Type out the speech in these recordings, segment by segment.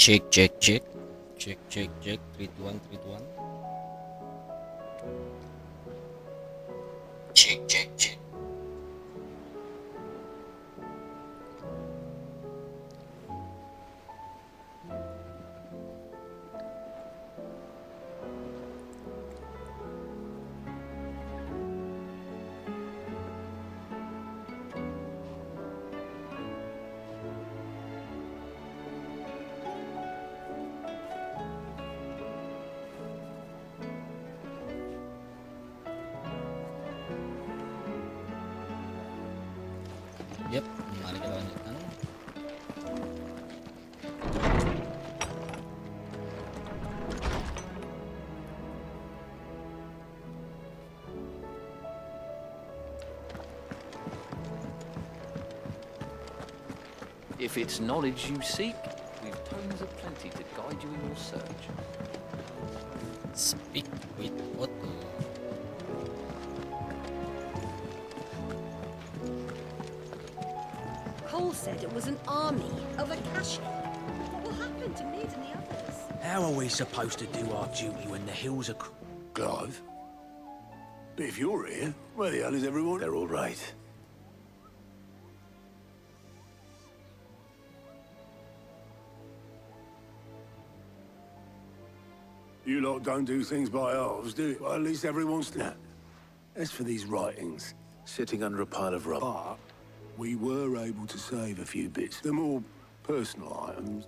Check, check, check. Check, check, check. 3 to 1, 3 to 1. Check, check, check. Yep, mari kita lanjutkan. If it's knowledge you seek, we've tomes aplenty to guide you in your search. Speak with Otto. Cole said it was an army of Akashi. What will happen to Mid and the others? How are we supposed to do our duty when the hills are... Clive? But if you're here, where the hell is everyone? They're all right. You lot don't do things by halves, do you? Well, at least everyone's... Now, as for these writings, sitting under a pile of rubble... But we were able to save a few bits. They're more personal items.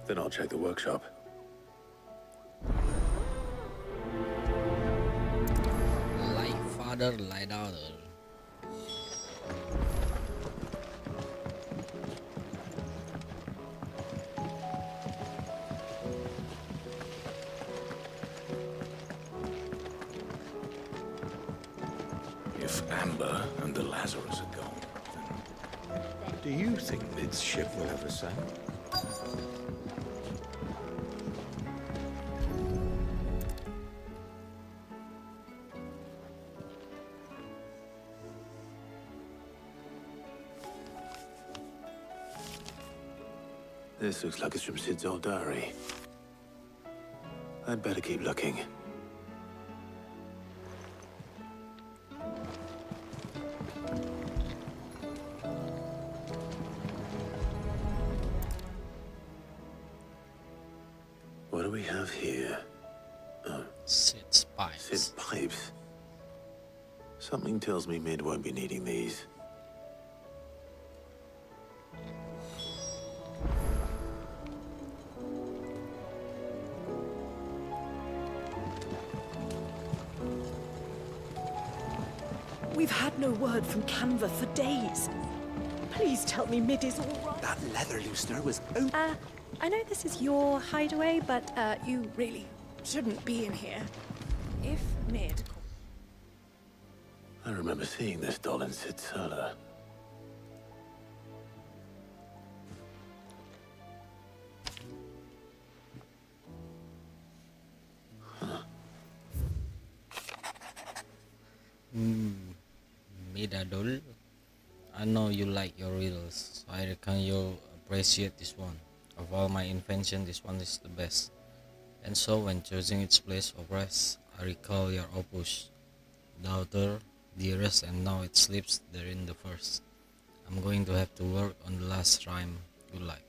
Then I'll check the workshop. Like father, like daughter. If Amber and the Lazarus are gone, then... Do you think Mid's ship will ever sail? This looks like it's from Sid's old diary. I'd better keep looking. What do we have here? Sid's pipes. Sid's pipes. Something tells me Mid won't be needing these. We've had no word from Canva for days. Please tell me Mid is all right. That leather loosener was... I know this is your hideaway, but you really shouldn't be in here. If Mid... I remember seeing this doll in Sid's cellar. Midadol, I know you like your riddles, so I reckon you'll appreciate this one. Of all my inventions, this one is the best. And so when choosing its place of rest, I recall your opus, daughter, dearest, and now it sleeps there in the first. I'm going to have to work on the last rhyme you like.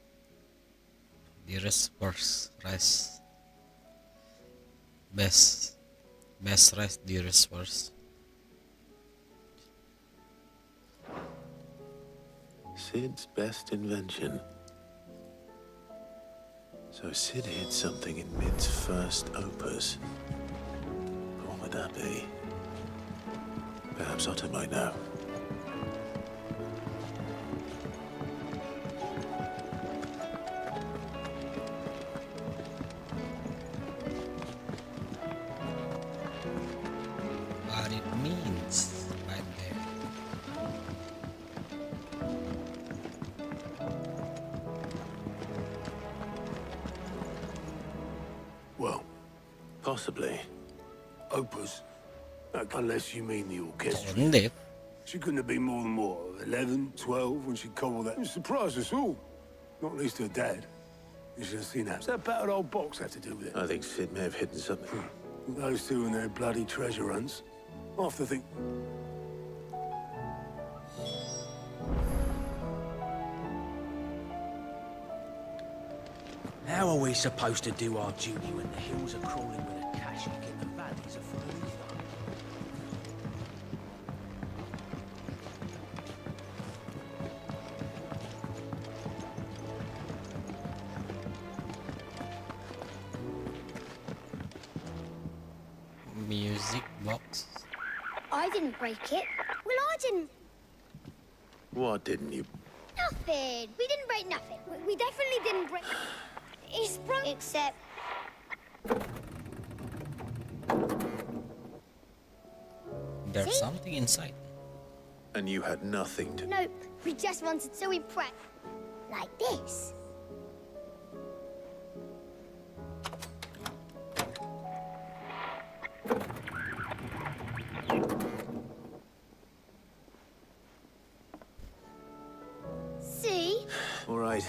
Dearest first, rest. Best rest, dearest first. Sid's best invention. So Sid hid something in Mid's first opus. What would that be? Perhaps Otto might know. What it means right there. Well, possibly. Opus. Unless you mean the orchestra. Ondef. She couldn't have been more than, what, 11, 12 when she cobbled that. It surprised us all. Not least her dad. You should have seen that. What's that battered old box have to do with it? I think Sid may have hidden something. Those two and their bloody treasure hunts. I have to think... How are we supposed to do our duty when the hills are crawling with a cash and the valleys are full of ether? Music box. I didn't break it. Well, I didn't. What didn't you? Nothing. We didn't break nothing. We definitely didn't break. It's broke. Except. There's See? something inside. And you had nothing to... Nope. We just wanted to we prep. Like this. See? All right.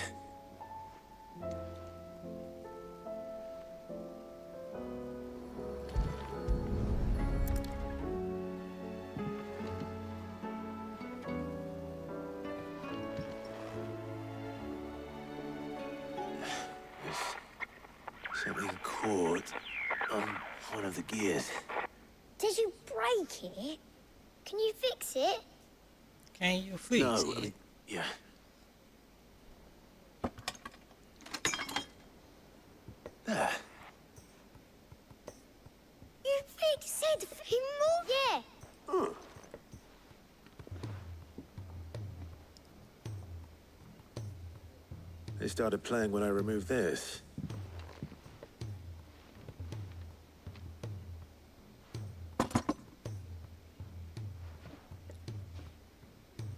There's something caught on one of the gears. Did you break it? Can you fix it? Can you fix No, it? I mean, yeah. There. You fixed it, Fimo? Yeah. They started playing when I removed this.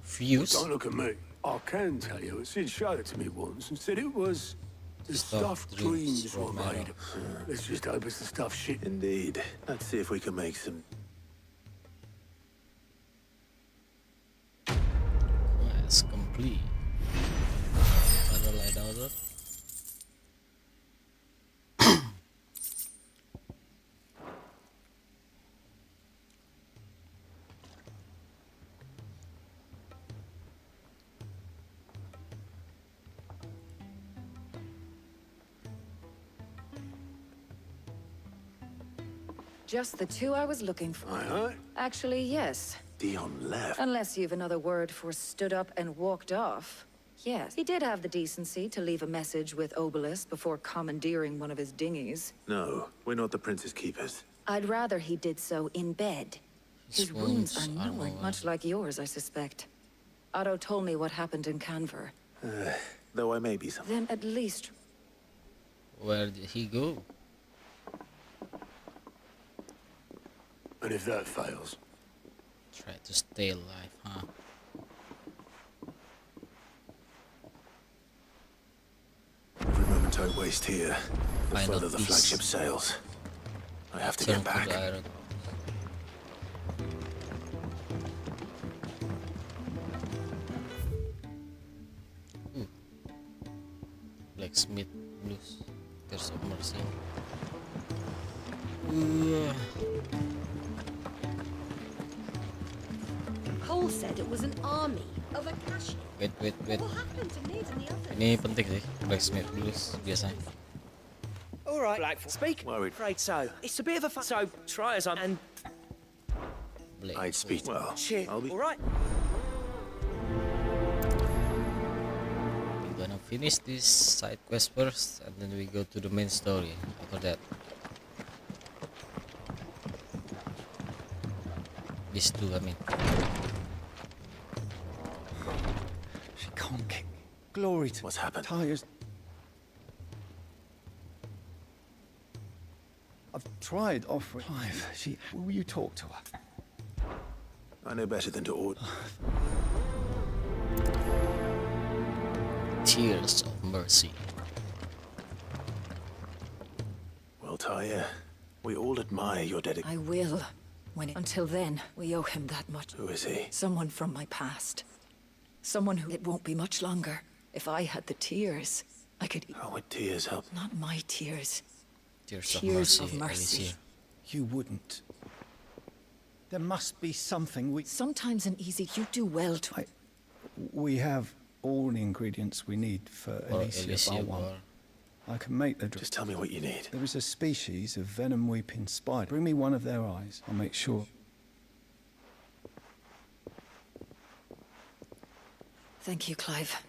Fuse. Don't look at me. I can tell you, Sid showed it to me once and said it was the stuff Stuffed dreams dreams were were made made of. Let's just hope it's the stuff shit. Indeed. Let's see if we can make some... Quest complete. What I download? Just the two I was looking for. Aye, aye. Actually, yes. Dion left. Unless you've another word for stood up and walked off. Yes, he did have the decency to leave a message with Obelisk before commandeering one of his dinghies. No, we're not the Prince's keepers. I'd rather he did so in bed. His wounds are gnawing, well. much like yours, I suspect. Otto told me what happened in Canver. Though I may be some... Then at least... Where did he go? And if that fails, Try to stay alive, huh? Every moment I waste here, the Find further out the peace. flagship sails. I have to Turn get back. to the iron. Ooh. Blacksmith blues. There's a mercy. Cole said it was an army of a cashier. Wait. What happened to Ned and the others? Ini penting sih, blacksmith blues biasanya. All right, Blackford. Speak. Worried. Afraid so. It's a bit of a fun. So try as I'm and I'd speak. Well, shit. I'll be... All right. We're gonna finish this side quest first, and then we go to the main story after that. These two, I mean. She can't kick me. Glory to What's happened? Tires. I've tried offering. Clive, will you talk to her? I know better than to order. Tears of mercy. Well, Tyre, we all admire your dedication. I will. Until then, we owe him that much. Who is he? Someone from my past. Someone who... It won't be much longer. If I had the tears, I could... How would tears help? Not my tears. Tears of mercy. Alicia. You wouldn't. There must be something we... Sometimes an easy... You do well to... We have all the ingredients we need for Alicia Balwan. I can make the... Just tell me what you need. There is a species of venom-weeping spider. Bring me one of their eyes. I'll make sure. Thank you, Clive.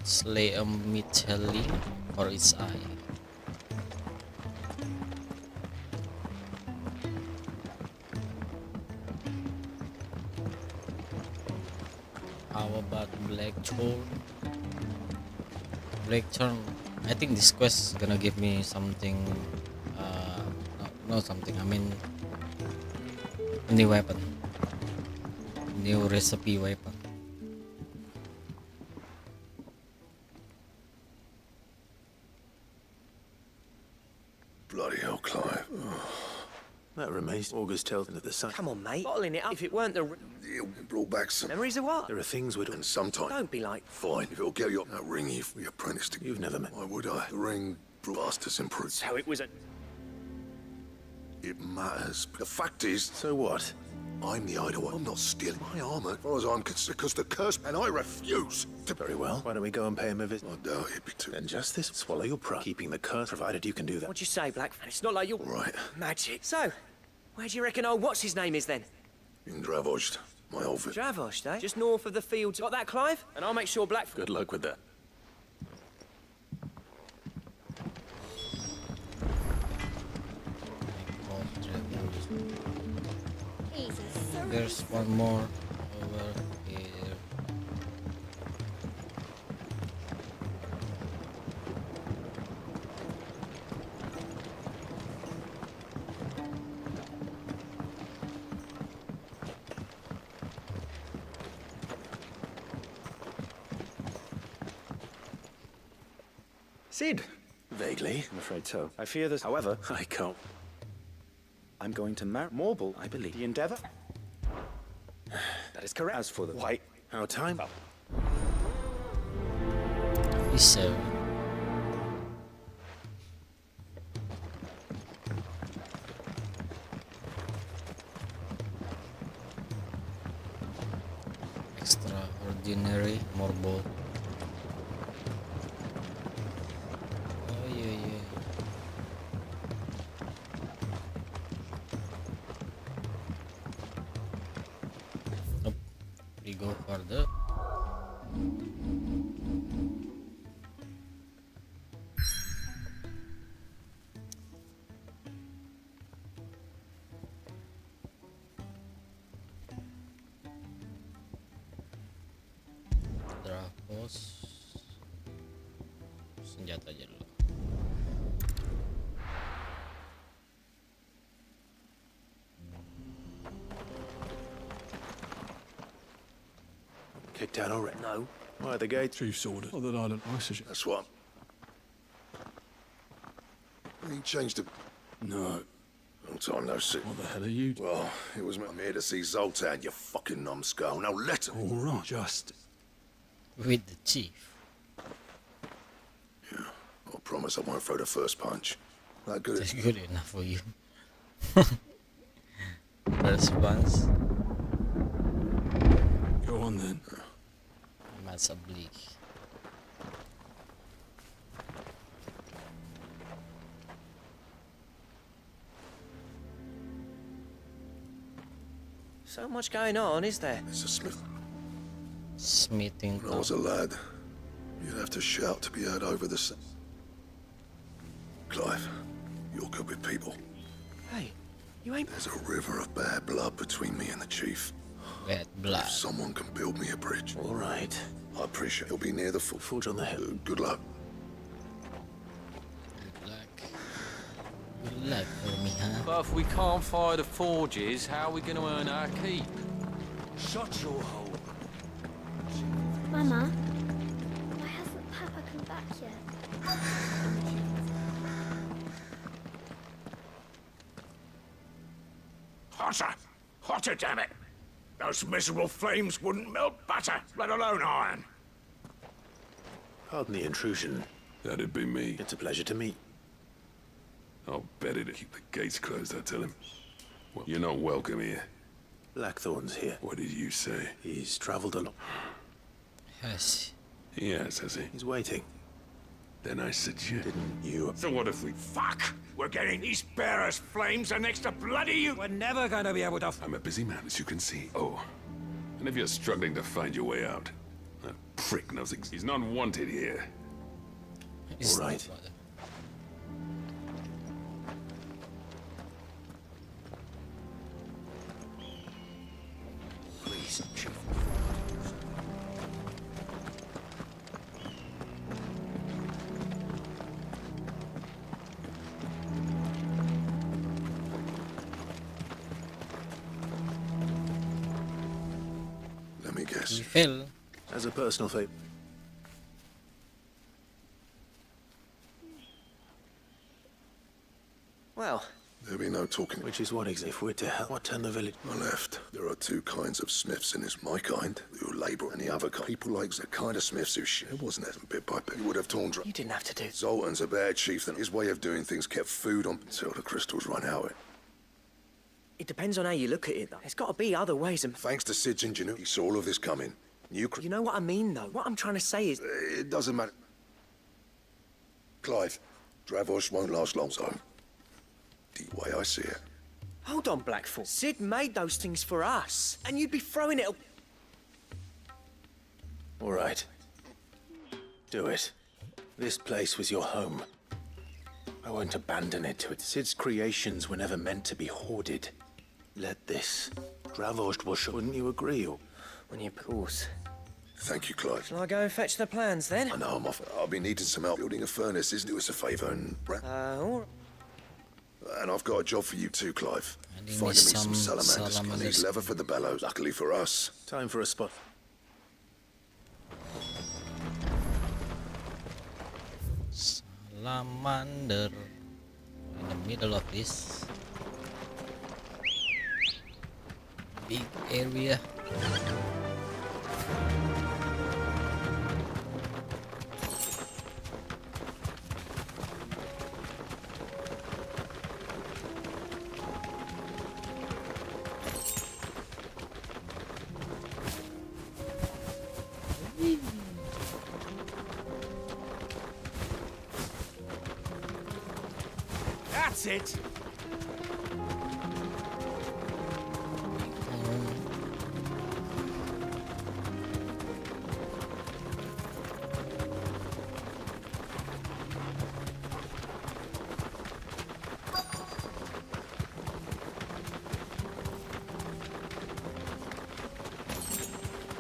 Slay a Miteli for its eye. How about Blackthorn? Blackthorn. I think this quest is gonna give me something. Not something. I mean, a new weapon, new recipe weapon. Bloody hell, Clive. That remains August tells into the sun. Come on, mate. Bottling it up. If it weren't the... It brought back some Memories of what? There are things we'd and sometime. Don't be like... Fine, if it'll get you that ring we apprenticed to. You've never met. Why would I? The ring brought us to some proof. So it was a... It matters. The fact is... So what? I'm the hideaway. I'm not stealing my armor. As far as I'm concerned, because the curse, and I refuse to... Very well. Why don't we go and pay him a visit? I doubt it'd be too... Then justice, swallow your pride. Keeping the curse, provided you can do that. What'd you say, Black? It's not like you're... All right. Magic. So, where do you reckon old what's-his-name is then? In Dravost, my old village. Dravost, eh? Just north of the fields. Got that, Clive? And I'll make sure Black... Good luck with that. There's one more over here. Sid! Vaguely. I'm afraid so. I fear this. However, I can't. I'm going to marry Morble, I believe. the Endeavor. That is correct. As for the white, Our time? So extraordinary marble. Oh yeah. Nope. We go further. Drapos senjata aja dulu. Kicked out already? No. Why the gate? Chief's order. Oh, that island. I suggest. That's what. He changed it. No. Long time no see. What the hell are you? Well, it was I'm here to see Zoltan, you fucking numbskull. Now let him. All right. Just. With the chief. Yeah. I promise I won't throw the first punch. That good. That's good enough for you. Response. Go on then. Masa beli. So much going on, is there? It's a smith. Smithing When I was a lad, you'd have to shout to be heard over the Clive, you're good with people. Hey, you ain't... There's a river of bad blood between me and the chief. bad blood. If someone can build me a bridge. All right. I appreciate it'll be near the forge on the hill. Good luck. Good luck for me, huh? But if we can't fire the forges, how are we going to earn our keep? Shut your hole. Mama, why hasn't Papa come back yet? Hotter! Hotter, damn it! Those miserable flames wouldn't melt butter, let alone iron. Pardon the intrusion. That'd be me. It's a pleasure to meet. I'll bet it'll keep the gates closed, I tell him. Well, you're not welcome here. Blackthorn's here. What did you say? He's traveled a lot. Yes. He has he? He's waiting. Then I suggest... Didn't you... So what if we... Fuck! We're getting these bearers' flames are next to bloody you! We're never going to be able to... I'm a busy man, as you can see. Oh. And if you're struggling to find your way out, that prick knows he's not wanted here. It's All right. not- Please, Chief. Let me guess. He fell. As a personal favor. Well, There'll be no talking. Which is what exactly? If we're to help, what turn the village... I left. There are two kinds of smiths in this. My kind, who labour, and the other kind. People like the kind of smiths who shit. It wasn't that bit by bit. He would have torn dry. you didn't have to do... Zoltan's a bad chieftain. His way of doing things kept food on until the crystals run out. It depends on how you look at it, though. There's got to be other ways of... Thanks to Sid's ingenuity, he saw all of this coming. You know what I mean, though? What I'm trying to say is... It doesn't matter. Clive, Dravos won't last long, so... The way I see it. Hold on, Blackfoot. Sid made those things for us, and you'd be throwing it... All right. Do it. This place was your home. I won't abandon it to it. Sid's creations were never meant to be hoarded. Let this. Dravos was... Wouldn't you agree, or... When you pause. Thank you, Clive. Shall I go and fetch the plans, then? I know I'm off. I'll be needing some help building a furnace. Isn't do us a favour and... All right. And I've got a job for you too, Clive. And he Finding me needs some some salamanders. I need salamanders. leather for the bellows. Luckily for us. Time for a spot. Salamander in the middle of this big area. That's it!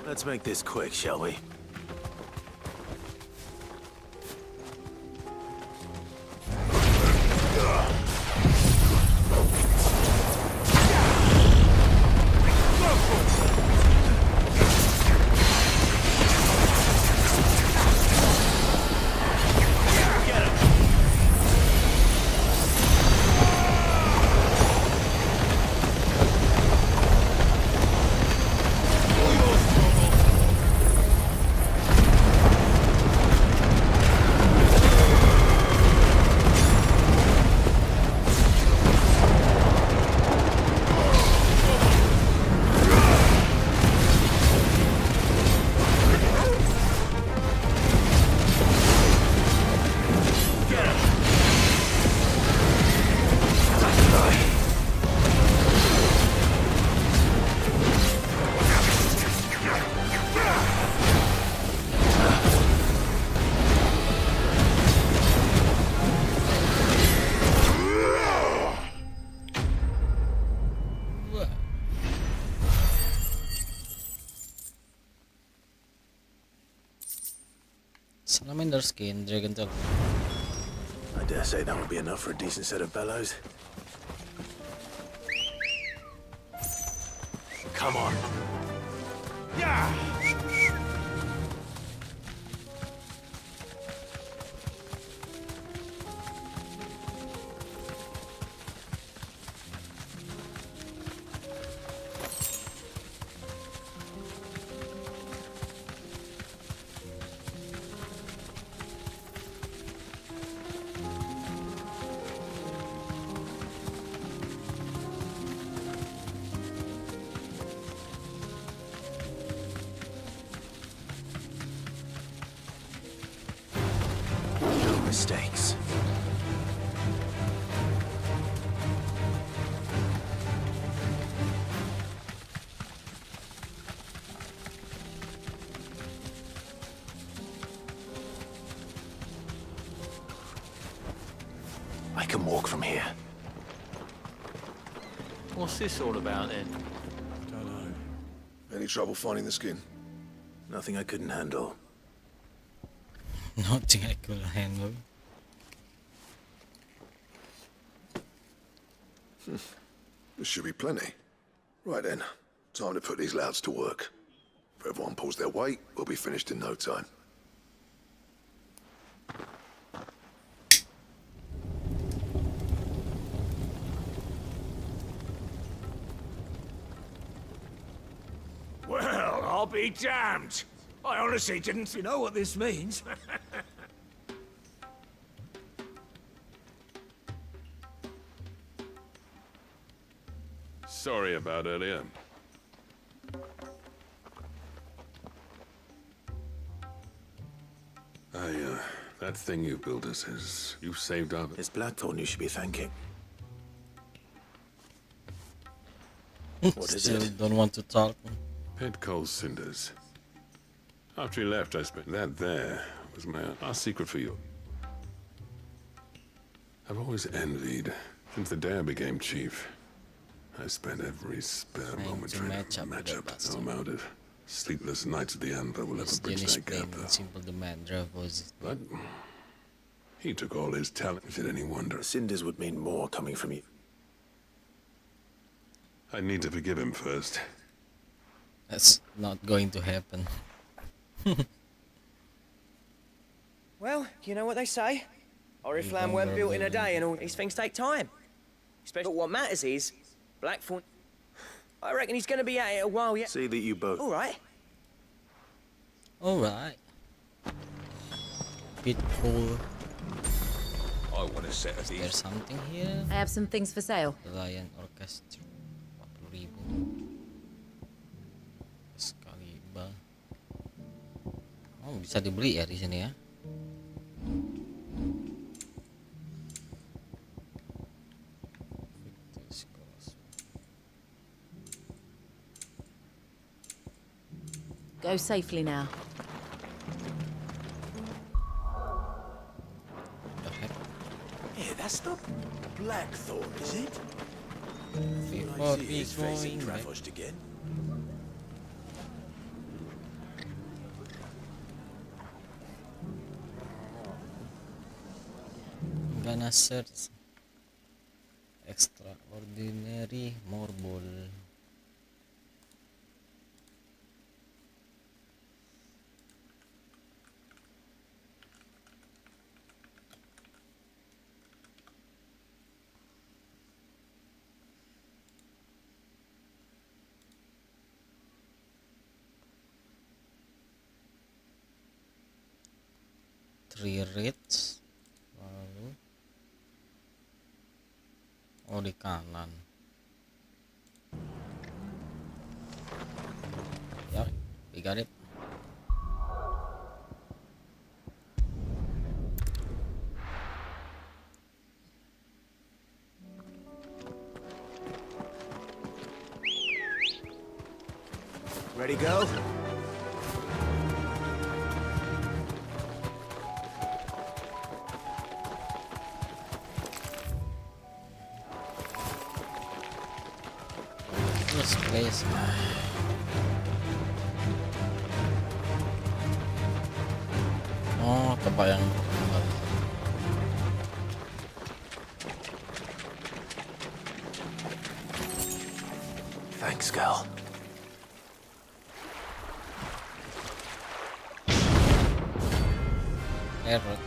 Let's make this quick, shall we? Salamander skin, dragon tail. I dare say that would be enough for a decent set of bellows. Come on. Yeah! mistakes. I can walk from here. What's this all about then? Don't know. Any trouble finding the skin? Nothing I couldn't handle. Nothing I could handle. This should be plenty. Right then, time to put these louds to work. If everyone pulls their weight, we'll be finished in no time. Well, I'll be damned. I honestly didn't. You know what this means? Sorry about earlier. That thing you built us is... You've saved up. It's Blackthorn you should be thanking. What is Still it? Don't want to talk. Pet coal cinders. After he left, I spent... That there was my last secret for you. I've always envied, since the day I became chief. I spent every spare moment trying to match up. No amount of sleepless nights at the end that will ever bridge that gap, though. But he took all his talent. Is it any wonder? The cinders would mean more coming from you. I need to forgive him first. That's not going to happen. Well, you know what they say. Oriflamme weren't built in a day, and all these things take time. But what matters is, Blackthorn... I reckon he's going to be at it a while yet. See that you both... All right. All right. Bit cool. I want to set Is there something here? I have some things for sale. The Lion Orchestra. 40.000. Excalibur. Oh, bisa dibeli ya di sini ya. Go safely now. Yeah, that's not Blackthorn, is it? Before I see his face in Trafoshed again. I'm gonna search extraordinary marble. Three reeds. Lalu oh di kanan. Yeah, we got it. Ready, go? This place. Oh, kebayang. Thanks, girl. Error.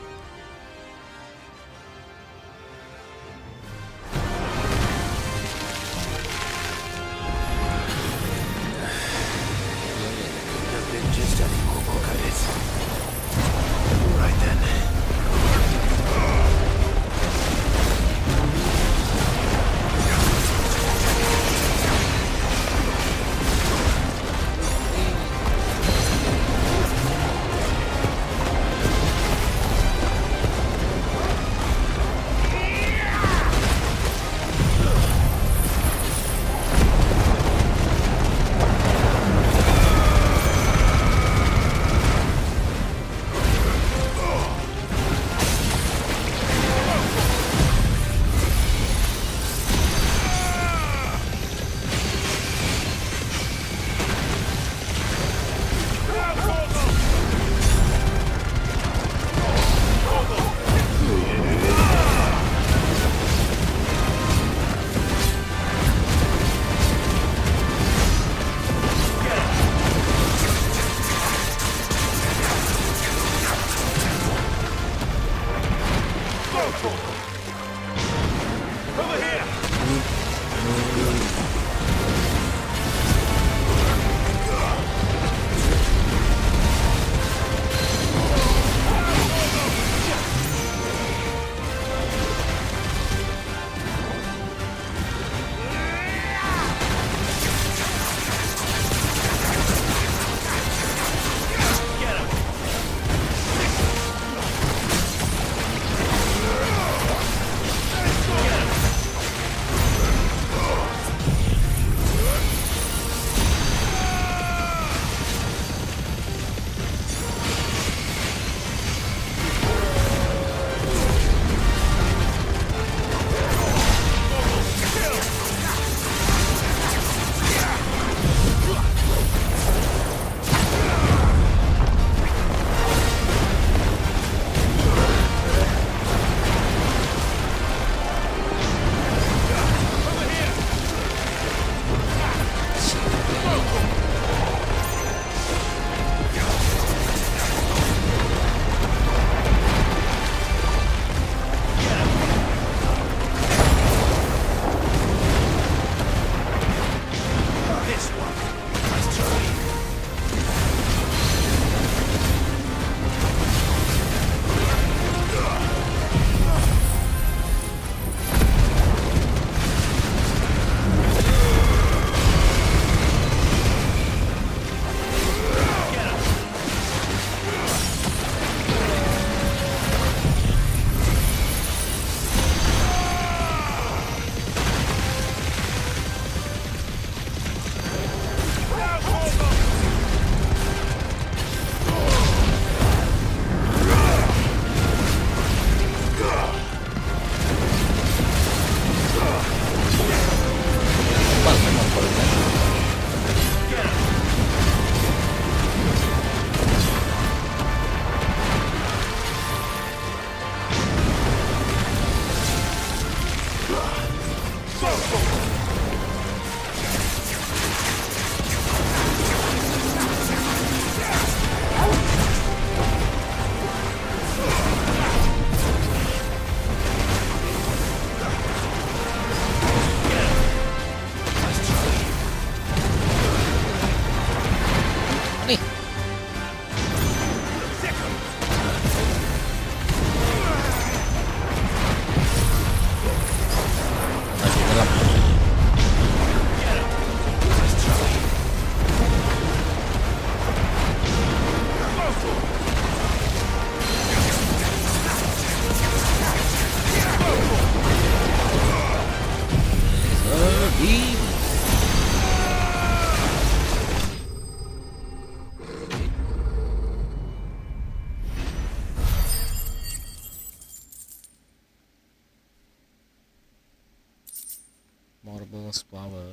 False power.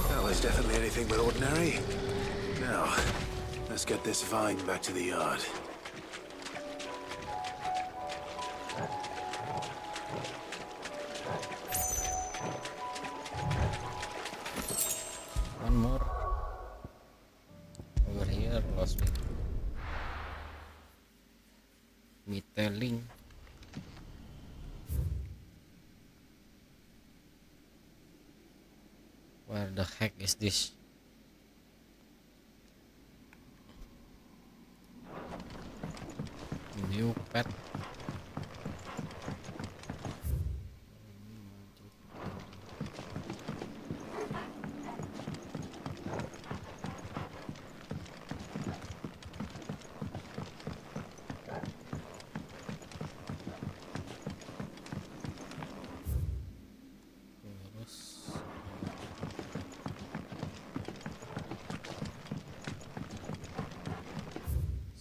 That was definitely anything but ordinary. Now, let's get this vine back to the yard. One more. Over here, lost me. Me telling. Where the heck is this? New pet.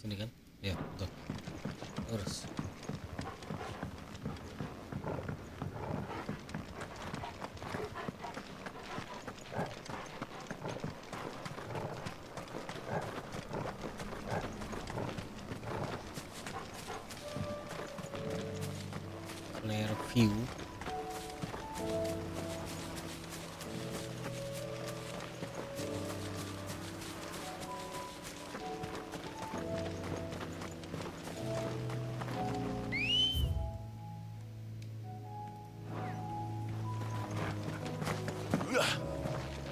Sini kan? Ya, betul. Terus. Clear view.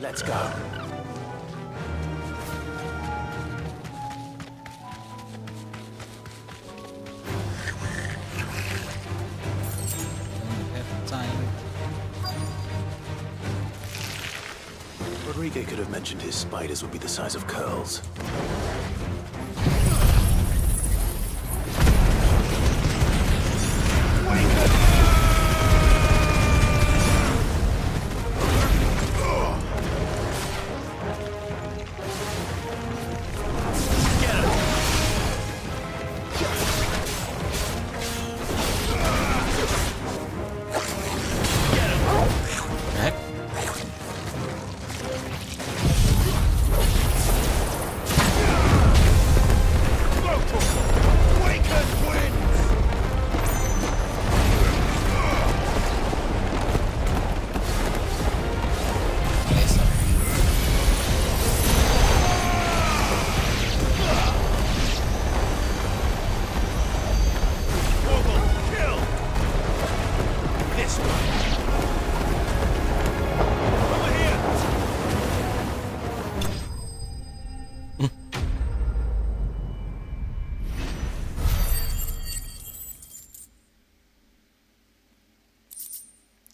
Let's go. Rodriguez could have mentioned his spiders would be the size of curls.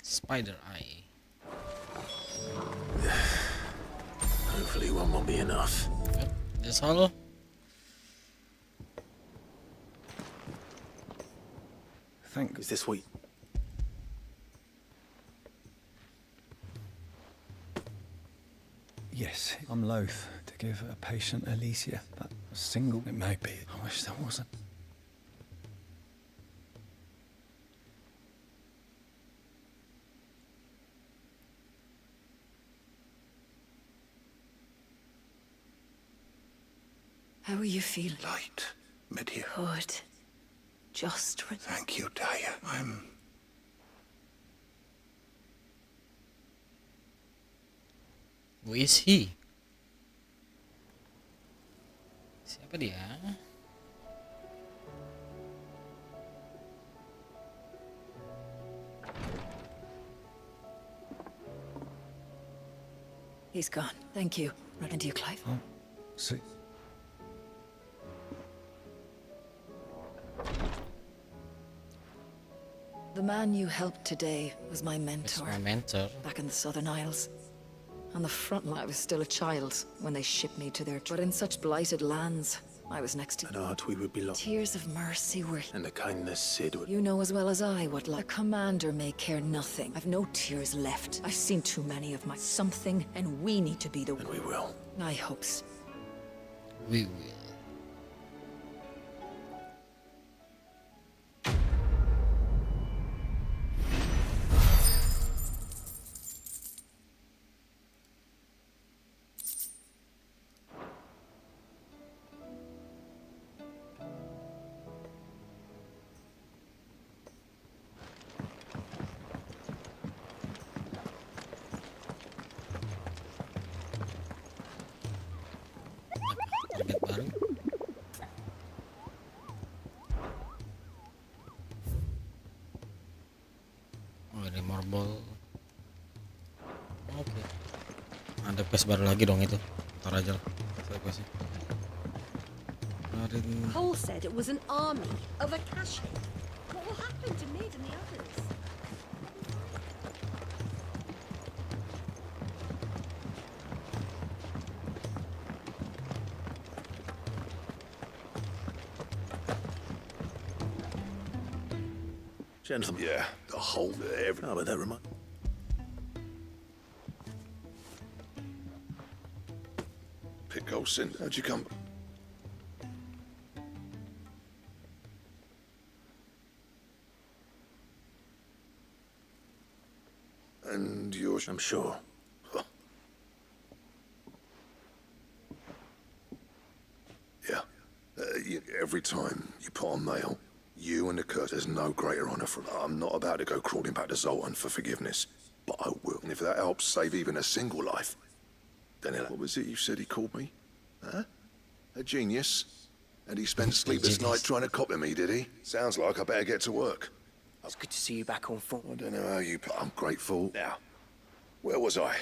Spider eye. Hopefully one won't be enough. Yep, that's all. Thank. Is this what? Yes, I'm loath to give a patient Alicia, but a single it may be. I wish there wasn't. How are you feeling? Light. Mid here. Good. Just Thank you, Daya. Who is he? Siapa dia? He's gone. Thank you. Right into you, Clive. Oh, see. The man you helped today was my mentor. My mentor. Back in the Southern Isles. On the front line, I was still a child when they shipped me to their... But in such blighted lands, I was next to... An art we would be lost. Tears of mercy were... And the kindness Sid would... You know as well as I what a commander may care nothing. I've no tears left. I've seen too many of my something, and we need to be the... And we will. I hope so. We will. baru. Oh, ini marble. Oke. Ada quest baru lagi dong itu. Ntar aja lah. Saya questnya. Cole said it was an army of a cache. What will happen to Ned and the others? Gentlemen. Yeah, the whole every. Oh, but that reminds. Pick Olsen. How'd you come? And you're. I'm sure. Huh. Yeah. Every time you put on mail. You and the curse, there's no greater honor for. I'm not about to go crawling back to Zoltan for forgiveness, but I will. And if that helps save even a single life, then what was it you said he called me? Huh? A genius? And he spent sleepless nights trying to copy me, did he? Sounds like I better get to work. It's good to see you back on foot. I don't know how you. I'm grateful. Now, where was I?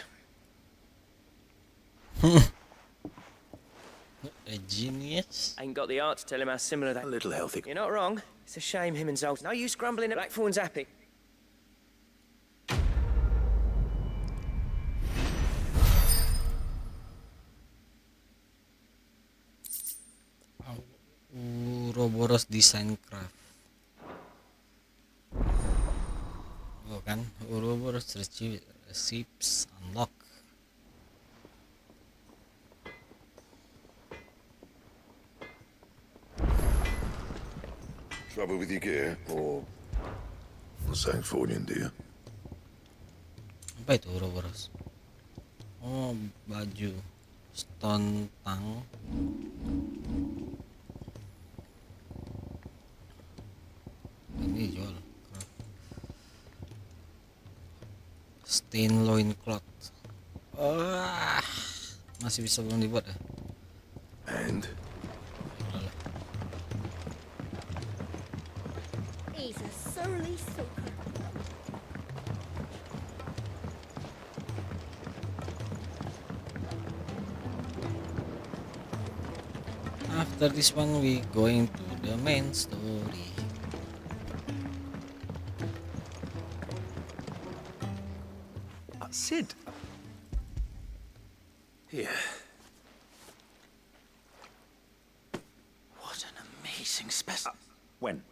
A genius? Ain't got the art to tell him how similar that. A little healthy. You're not wrong. It's a shame him and Zoltan. No use grumbling at Blackthorn's happy. Ouroboros Design Craft. Oh kan, Ouroboros receipts unlock. Trouble with your gear, or something for you, dear? Apa itu Ouroboros? Oh, baju stone tang. Ini jual. Stain loincloth. Masih bisa belum dibuat ya? And He's a surly soaker. After this one, we going to the main story. Sid. Here. What an amazing specimen. When?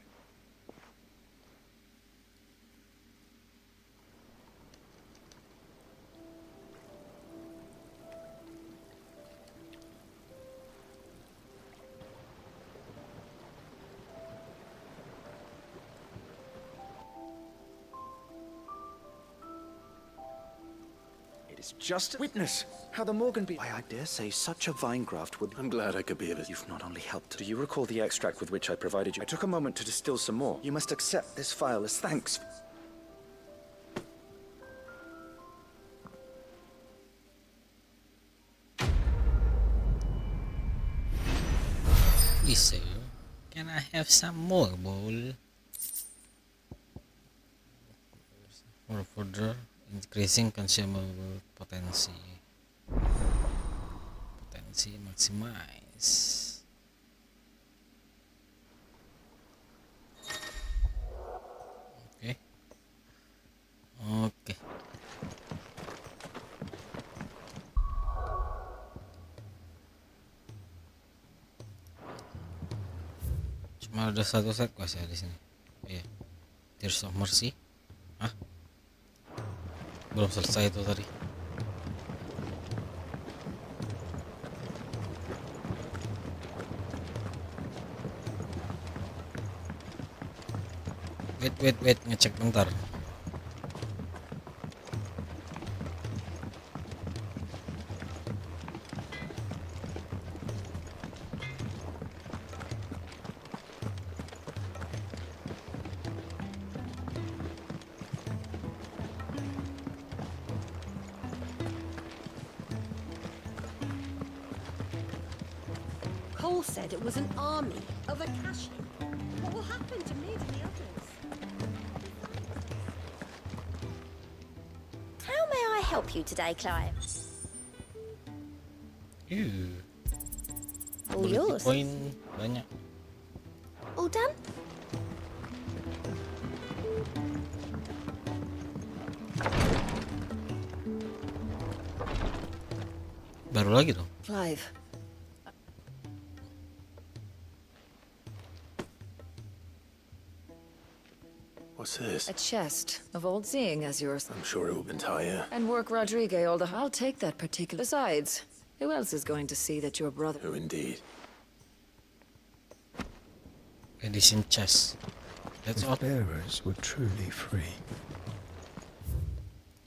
Just witness how the Morgan be. Why, I dare say such a vine graft would. I'm glad I could be of it. You've not only helped. Do you recall the extract with which I provided you? I took a moment to distill some more. You must accept this file as thanks. Please, sir, can I have some more bowl? For further increasing consumable potency. Potensi maximize. Oke. Oke. Cuma ada satu set quest ya di sini. Iya. Tears of Mercy. Hah? Belum selesai itu tadi. Wait, ngecek bentar. Cole all said it was an army of a cashin. What will happen to Mid and the others? How may I help you today, Clive? All yours. Poin banyak. All done? Baru lagi dong. Clive. What's this? A chest of old seeing as yours. I'm sure it will entire. And work Rodrigue all the... I'll take that particular... Besides, who else is going to see that your brother... Who indeed? Edition chest. That's if all. bearers were truly free,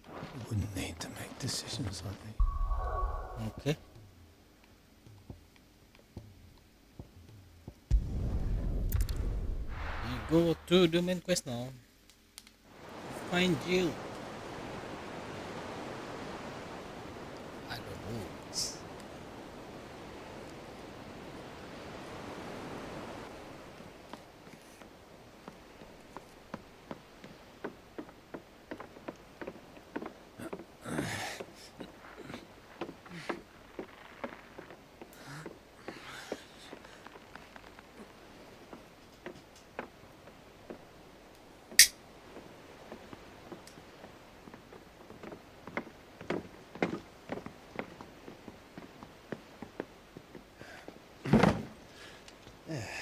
we wouldn't need to make decisions like these. Okay. You go to the main quest now. Find Jill. I don't know.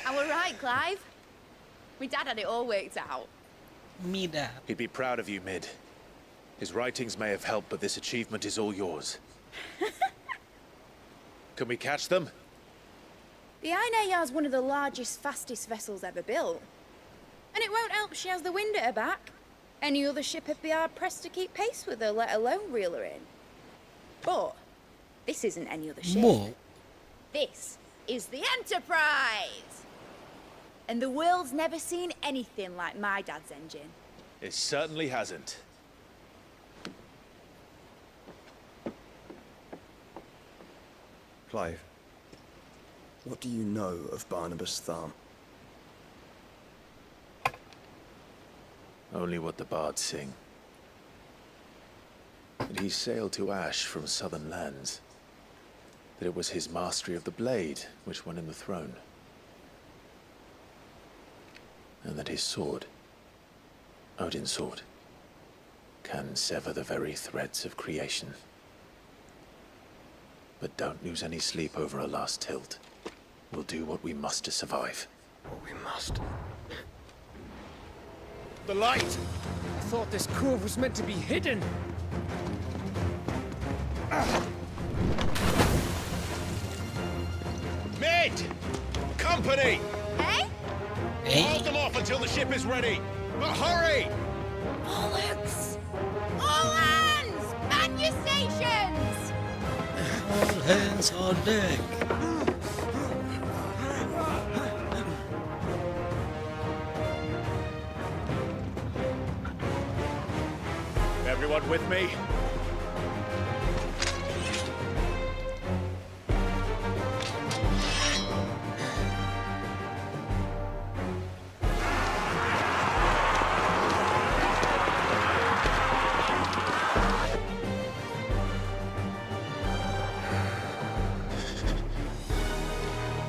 Am I right, Clive? My dad had it all worked out. Me dad. He'd be proud of you, Mid. His writings may have helped, but this achievement is all yours. Can we catch them? The Ainayar's one of the largest, fastest vessels ever built. And it won't help she has the wind at her back. Any other ship would be hard-pressed to keep pace with her, let alone reel her in. But this isn't any other ship. More. This is the Enterprise! And the world's never seen anything like my dad's engine. It certainly hasn't. Clive, what do you know of Barnabas Tharm? Only what the bards sing. That he sailed to Ash from southern lands. That it was his mastery of the blade which won him the throne. And that his sword, Odin's sword, can sever the very threads of creation. But don't lose any sleep over a last tilt. We'll do what we must to survive. What we must. The light! I thought this cove was meant to be hidden. Mid! Company! Hey? Hold them off until the ship is ready! But hurry! Bollocks! All hands! Man your stations! All hands on deck. Everyone with me?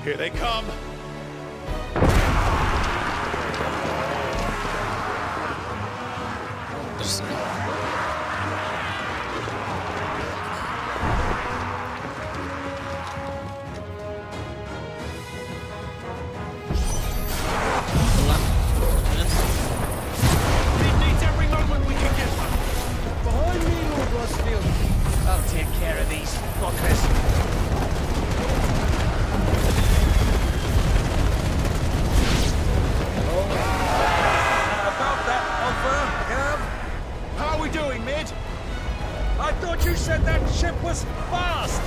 Here they come. It needs every moment we can get them. Behind me, Lord Rosfield. I'll take care of these fuckers. About that offer, Gav? How are we doing, Mid? I thought you said that ship was fast!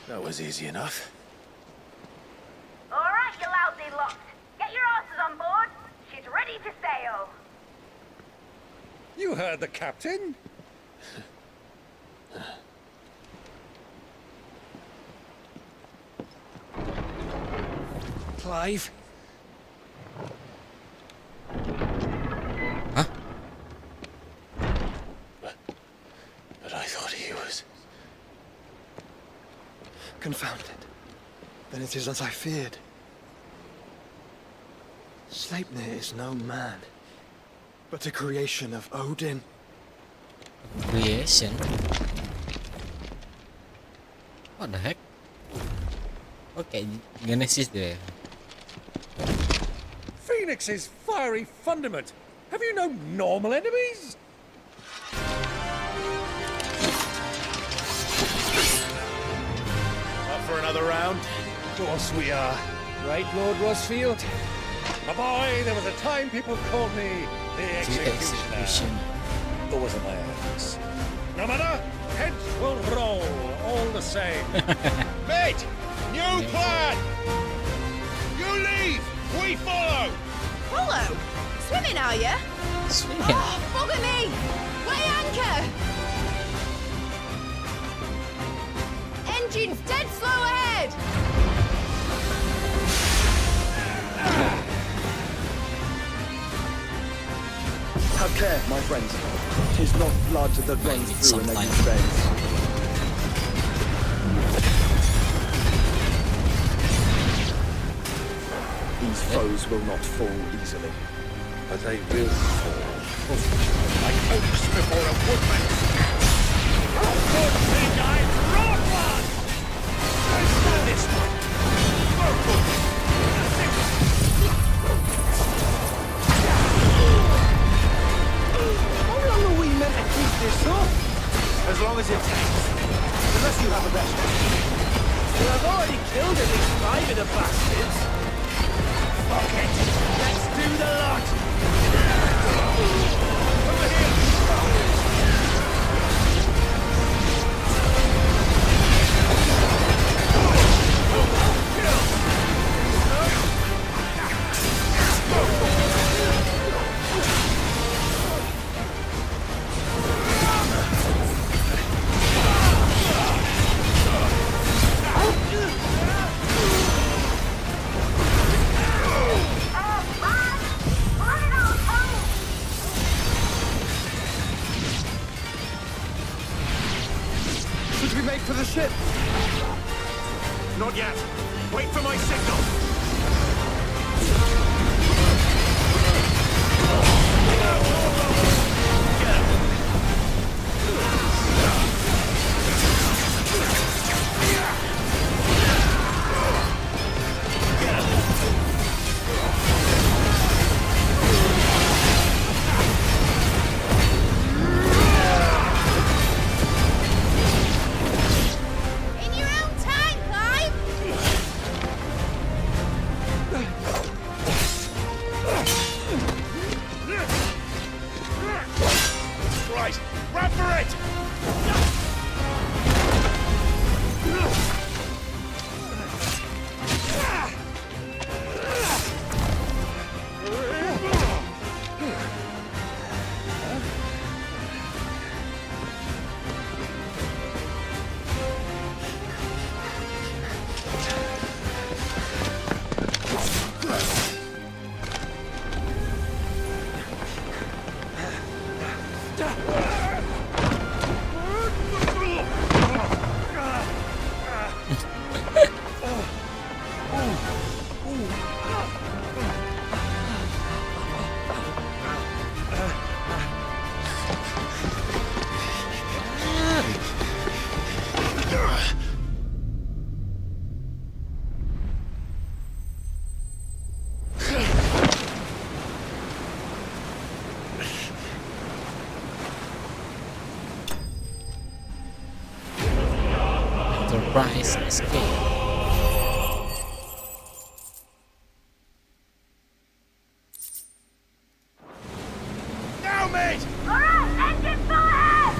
That was easy enough. All right, you lousy lot. Get your asses on board. She's ready to sail. You heard the captain. Clive? Huh? But I thought he was... Confounded. Then it is as I feared. Sleipnir is no man, but a creation of Odin. Creation? What the heck? Okay, Genesis there. Phoenix's fiery fundament. Have you no normal enemies? Up for another round? Of course we are. Right, Lord Rosfield? My boy, there was a time people called me the Executioner. Or was it my axe? No matter, heads will roll all the same. Mate! New plan! You leave! We follow! Follow? Swimming, are you? Swimming? Oh, bugger me! Weigh anchor! Engine's dead slow ahead! Have care, my friends. 'Tis not blood that runs through an enemy's veins. These foes will not fall easily. But they will fall. Like oaks before a woodman. Good thing I brought one! Let's do this one. How long are we meant to keep this up? As long as it takes. Unless you have a better. Well, I've already killed at least 5 of the bastards. Fuck it. Let's do the lot. Over here. Should we make for the ship? Not yet. Wait for my signal. In your own time, Clive! Right, run for it! Enterprise escape. Now, mate! All right, engine full ahead!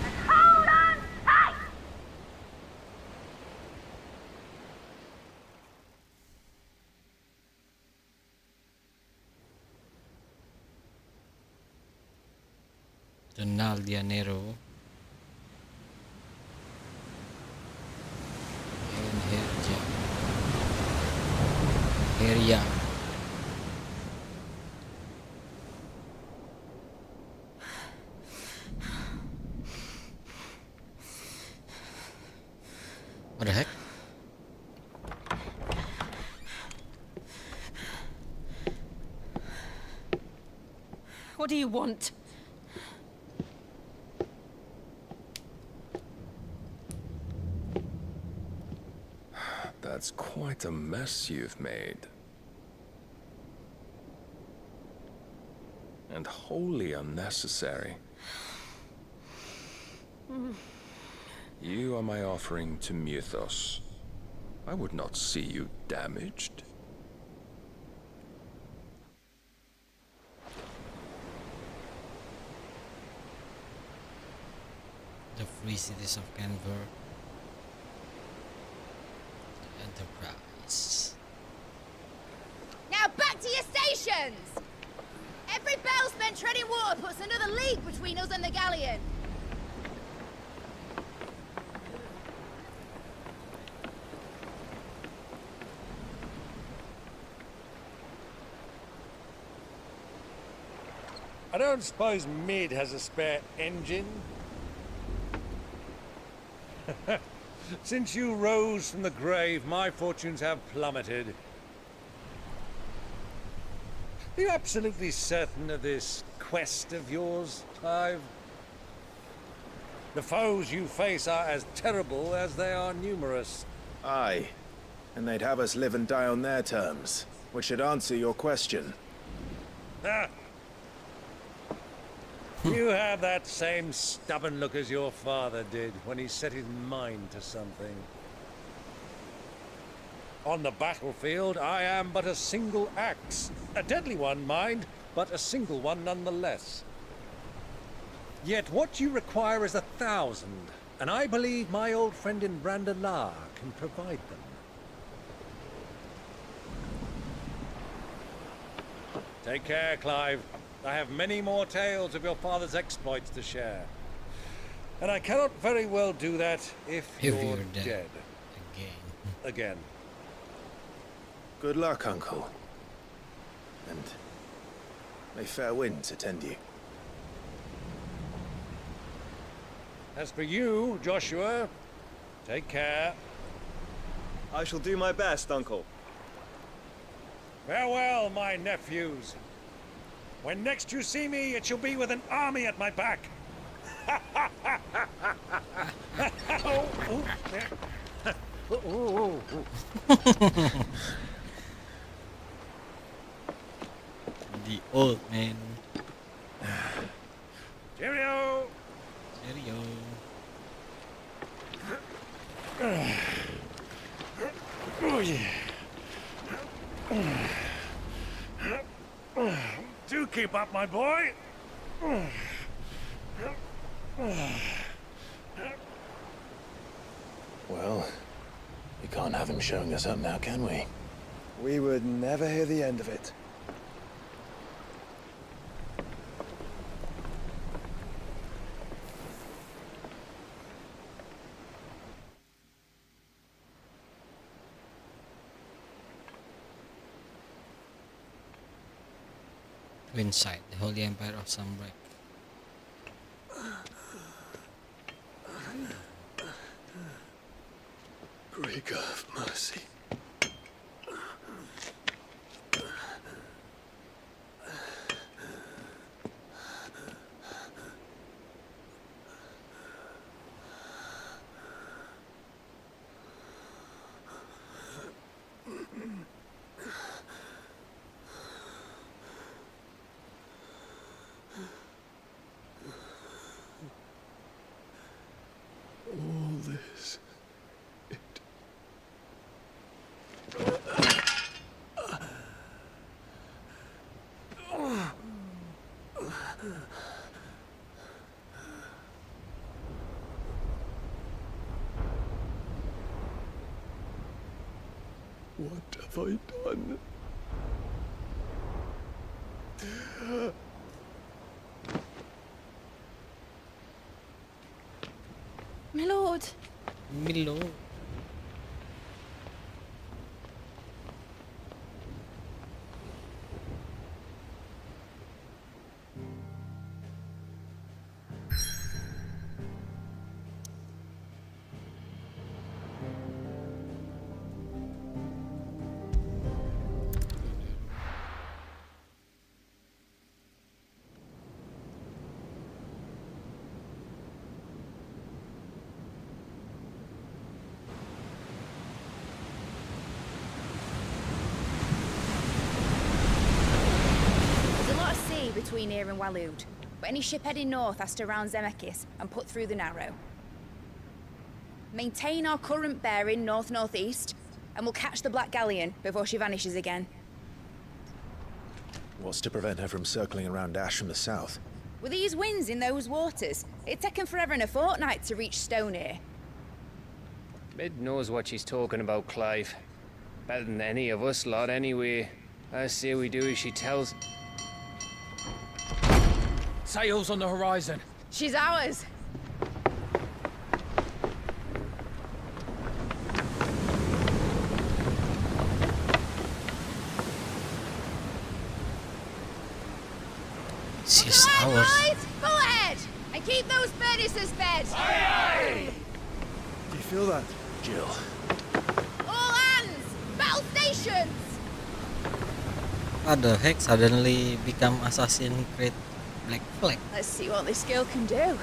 And hold on tight! Renal Dianero. And Heria. What the heck? What do you want? That's quite a mess you've made. And wholly unnecessary. You are my offering to Mythos. I would not see you damaged. The free cities of Canver. Enterprise. Now back to your stations! Every bell spent treading water puts another league between us and the galleon. I don't suppose Mid has a spare engine? Since you rose from the grave, my fortunes have plummeted. Are you absolutely certain of this quest of yours, Clive? The foes you face are as terrible as they are numerous. Aye, and they'd have us live and die on their terms, which should answer your question. Ah. You have that same stubborn look as your father did when he set his mind to something. On the battlefield, I am but a single axe. A deadly one, mind, but a single one nonetheless. Yet what you require is 1,000, and I believe my old friend in Brandalar can provide them. Take care, Clive. I have many more tales of your father's exploits to share. And I cannot very well do that if you're dead. Again. Good luck, Uncle. And may fair winds attend you. As for you, Joshua, take care. I shall do my best, Uncle. Farewell, my nephews. When next you see me, it shall be with an army at my back. The old man. Cheerio. Cheerio. Oh yeah. Do keep up, my boy. Well, we can't have him showing us up now, can we? We would never hear the end of it. Inside the Holy Empire of Sunbreak. Great God of mercy. All this. What have I done? lord. Milo. Between here and Waloed, but any ship heading north has to round Zemeckis and put through the Narrow. Maintain our current bearing north-northeast, and we'll catch the Black Galleon before she vanishes again. What's to prevent her from circling around Ash from the south? With these winds in those waters, it'd taken forever and a fortnight to reach Stonehere. Mid knows what she's talking about, Clive. Better than any of us lot, anyway. I say we do as she tells. Sails on the horizon. She's ours. She's ours. Right, full ahead, and keep those furnaces fed. Aye, aye. Do you feel that, Jill? All hands, battle stations. What the heck suddenly become Assassin's Creed Black Flag? Let's see what this girl can do.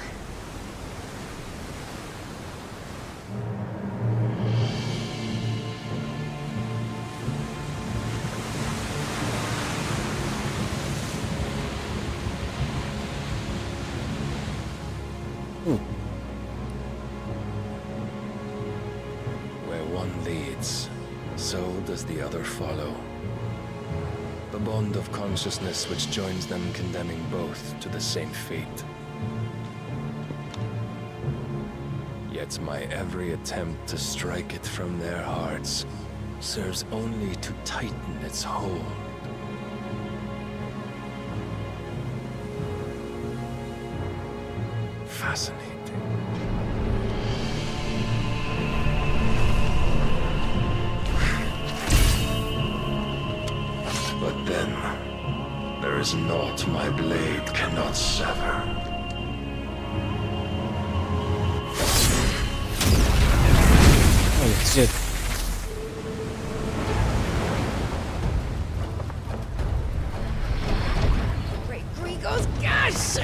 Where one leads, so does the other follow. The bond of consciousness which joins them condemning both to the same fate. Yet my every attempt to strike it from their hearts serves only to tighten its hold. Fascinating. But then, there is naught my blade cannot sever. Oh shit. Great Grigos, gosh!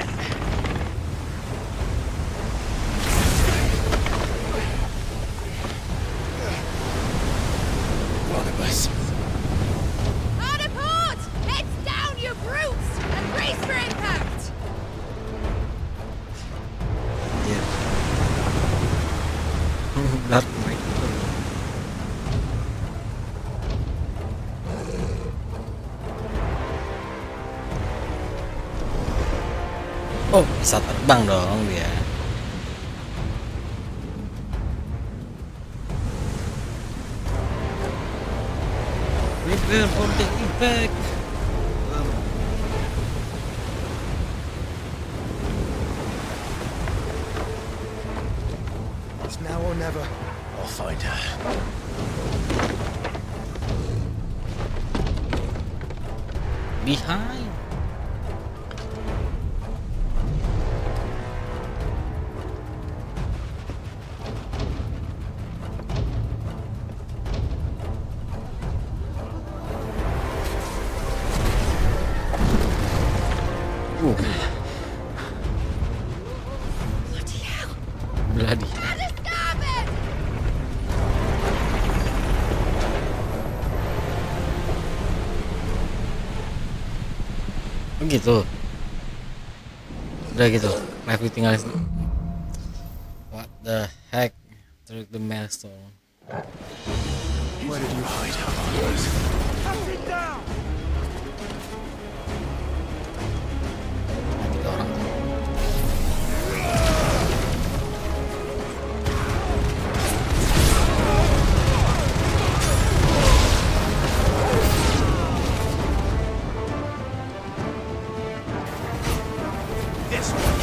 Barnabas. Harder port! Heads down, you brutes! And brace for impact! Yeah. Blood might. Oh, bisa terbang dong dia. Prepare for the impact. It's now or never. I'll find her. Behind. Bloody hell! Bloody. At the starboard! Oh gitu. Udah gitu. Live tinggal. What the heck? Through the maelstrom. Where did you hide her? Cut it down! Tiga orang. This one.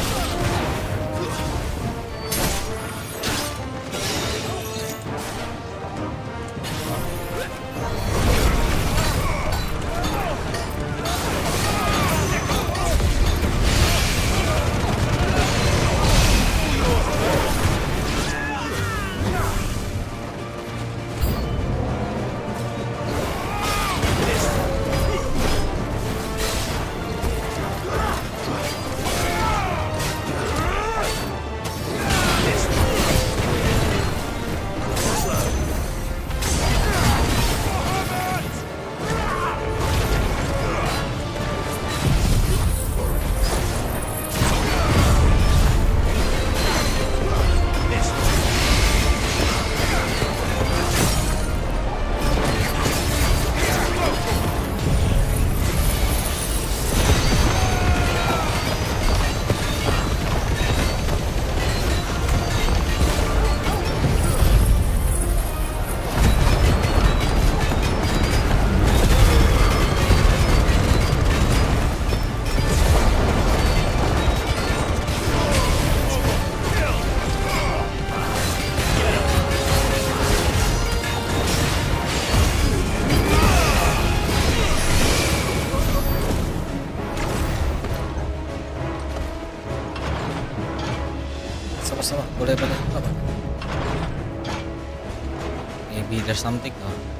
Maybe there's something,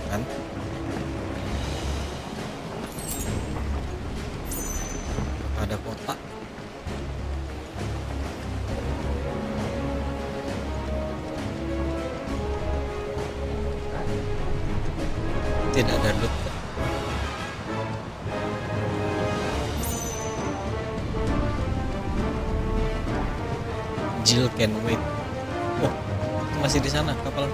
kan? Ada kotak. Tidak ada loot. Jill can wait. Oh, itu masih di sana kapal.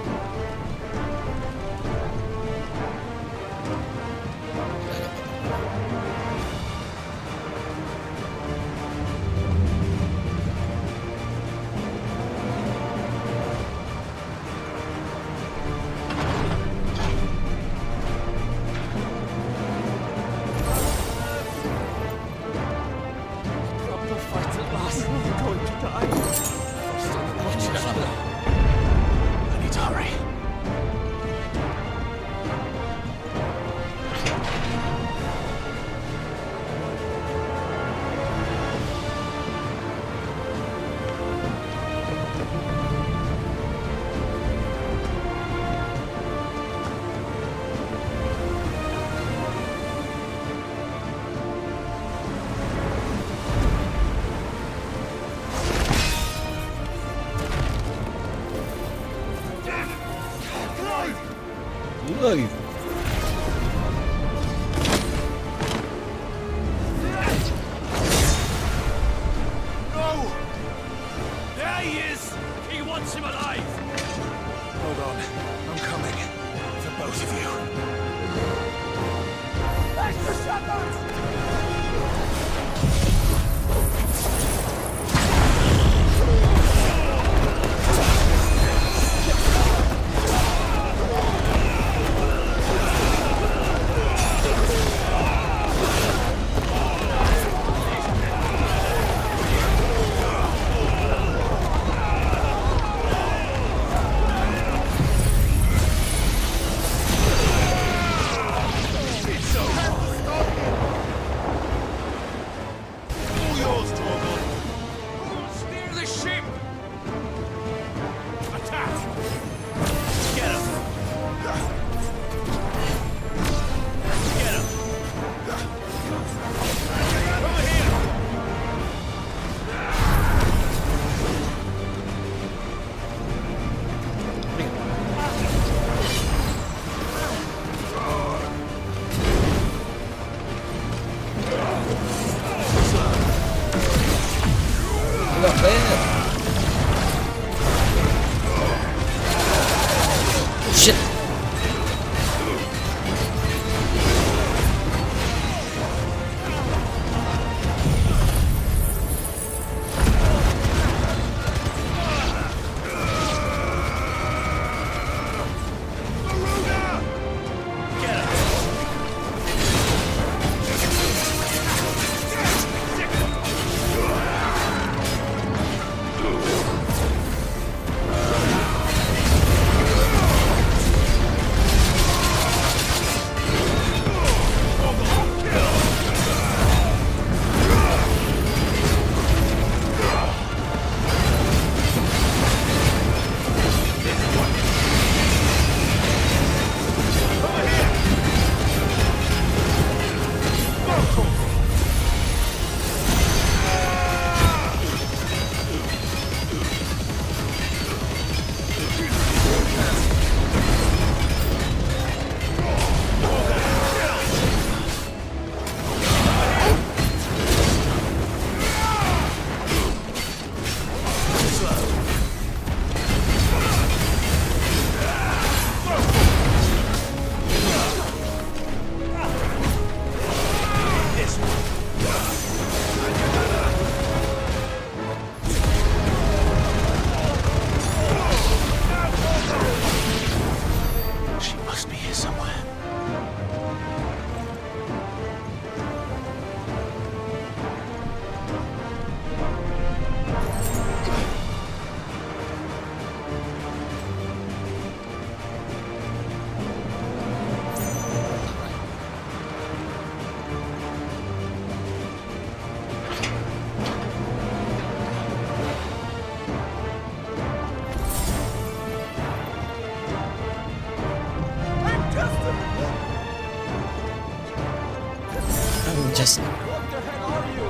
Live. No! There he is! He wants him alive! Hold on. I'm coming. For both of you. Extra shepherds! chestnut. What the hell are you?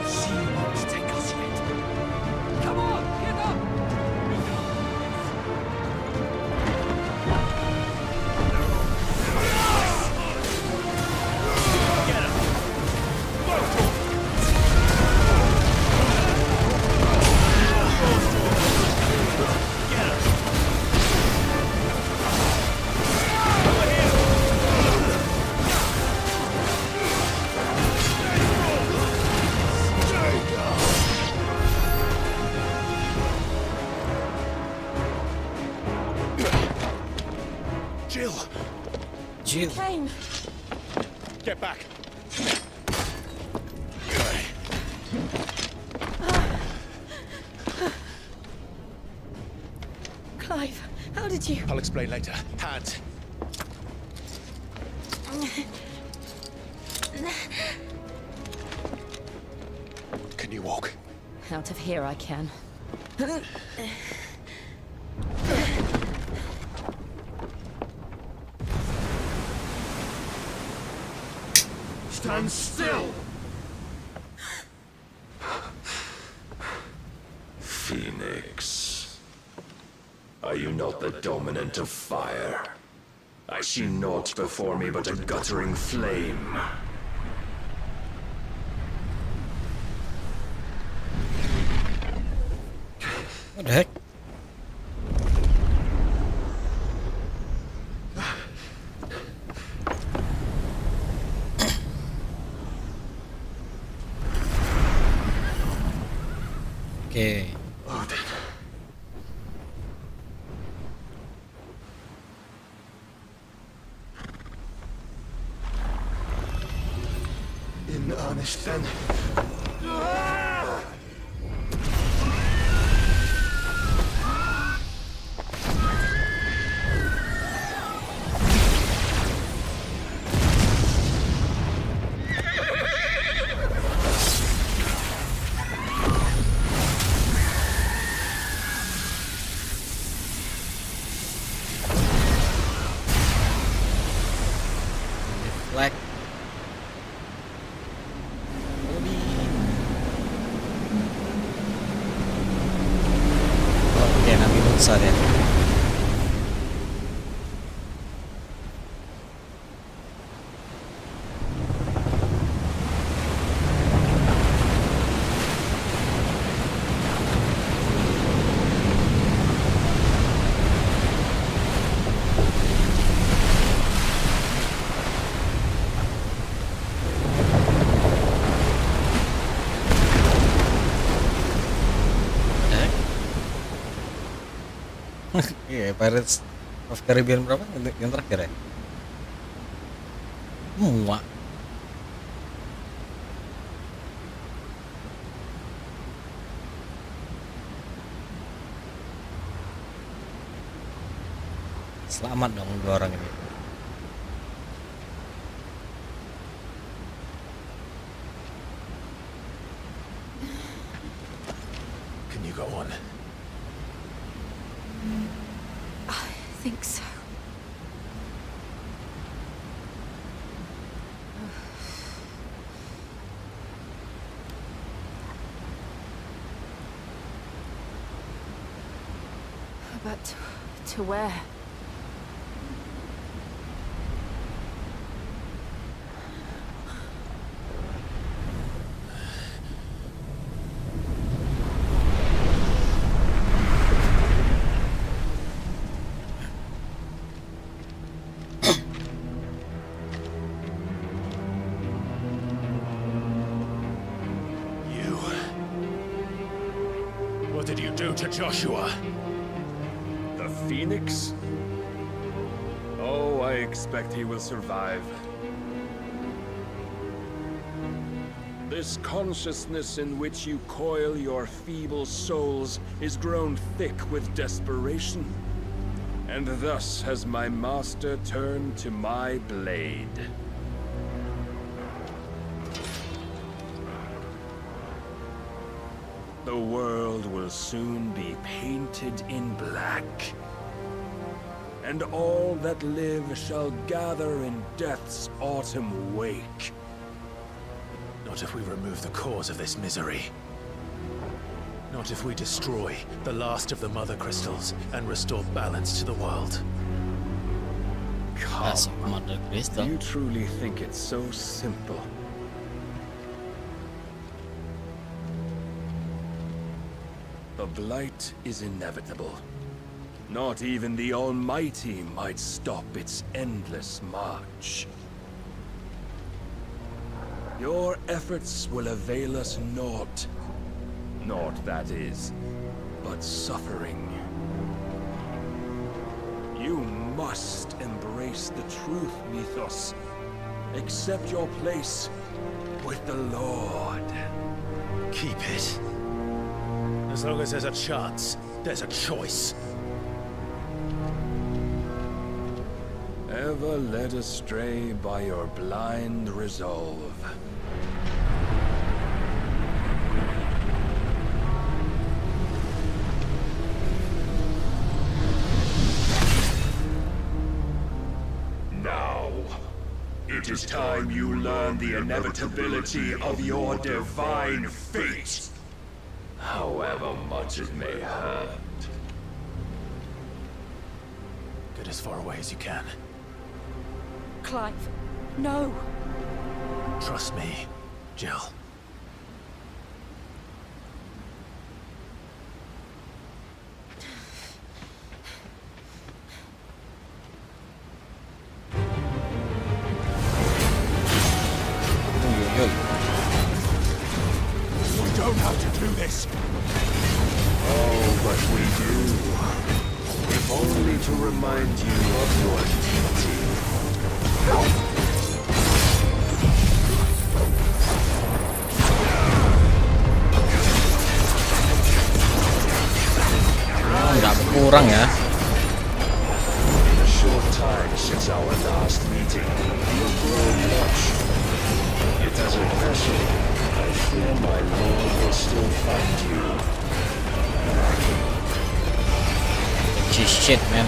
She won't take us yet. Come on, get up! Get him! Jill! Jill. Came. Get back! Clive, how did you? I'll explain later. Hands! Can you walk? Out of here I can. Stand still! Phoenix. Are you not the dominant of fire? I see naught before me but a guttering flame. What the heck? Okay. In earnest, then. Black. Oke, nabi besar ya. Iya, Pirates of Caribbean berapa? Yang terakhir ya? Muak. Selamat dong dua orang ini. Can you go on? I think so. But to where? What did you do to Joshua? The Phoenix? Oh, I expect he will survive. This consciousness in which you coil your feeble souls is grown thick with desperation. And thus has my master turned to my blade. The world will soon be painted in black, and all that live shall gather in death's autumn wake. Not if we remove the cause of this misery. Not if we destroy the last of the mother crystals and restore balance to the world. Last of mother crystal. Do you truly think it's so simple? The blight is inevitable. Not even the Almighty might stop its endless march. Your efforts will avail us naught. Naught, that is, but suffering. You must embrace the truth, Mythos. Accept your place with the Lord. Keep it. As long as there's a chance, there's a choice. Ever led astray by your blind resolve. Now, it is time you learn the inevitability of your divine fate, however much it may hurt. Get as far away as you can. Clive, no. Trust me, Jill. We don't have to do this. Oh, but we do. If only to remind you of your duty. Nggak kurang ya. In a short time since our last meeting, you've grown much. Yet as a vessel, I fear my lord will still find you. Shit, man.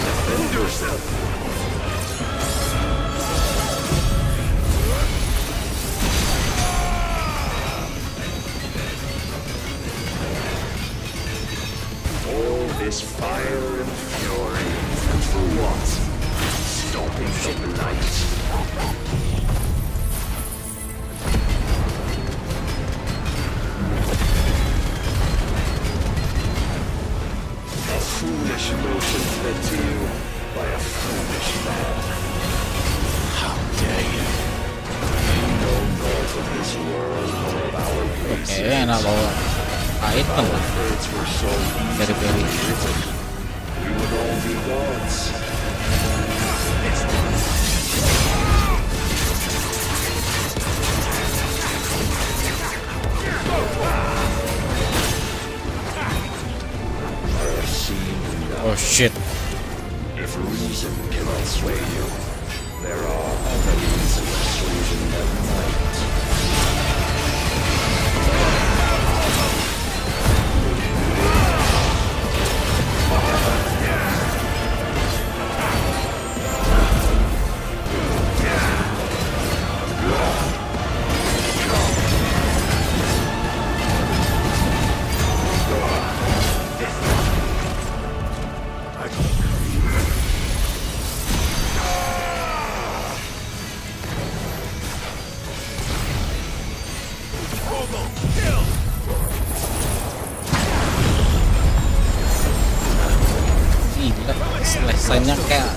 Defend yourself. All this fire and fury, and for what? Stopping the light. A foolish notion fed to you by a foolish man. How dare you? You know naught of this world nor of our places. Oke, enak bawa item Our words were so very written. We would all be gods. Oh shit. If reason cannot sway you, there are other means of persuasion that might. Gila, slasanya kayak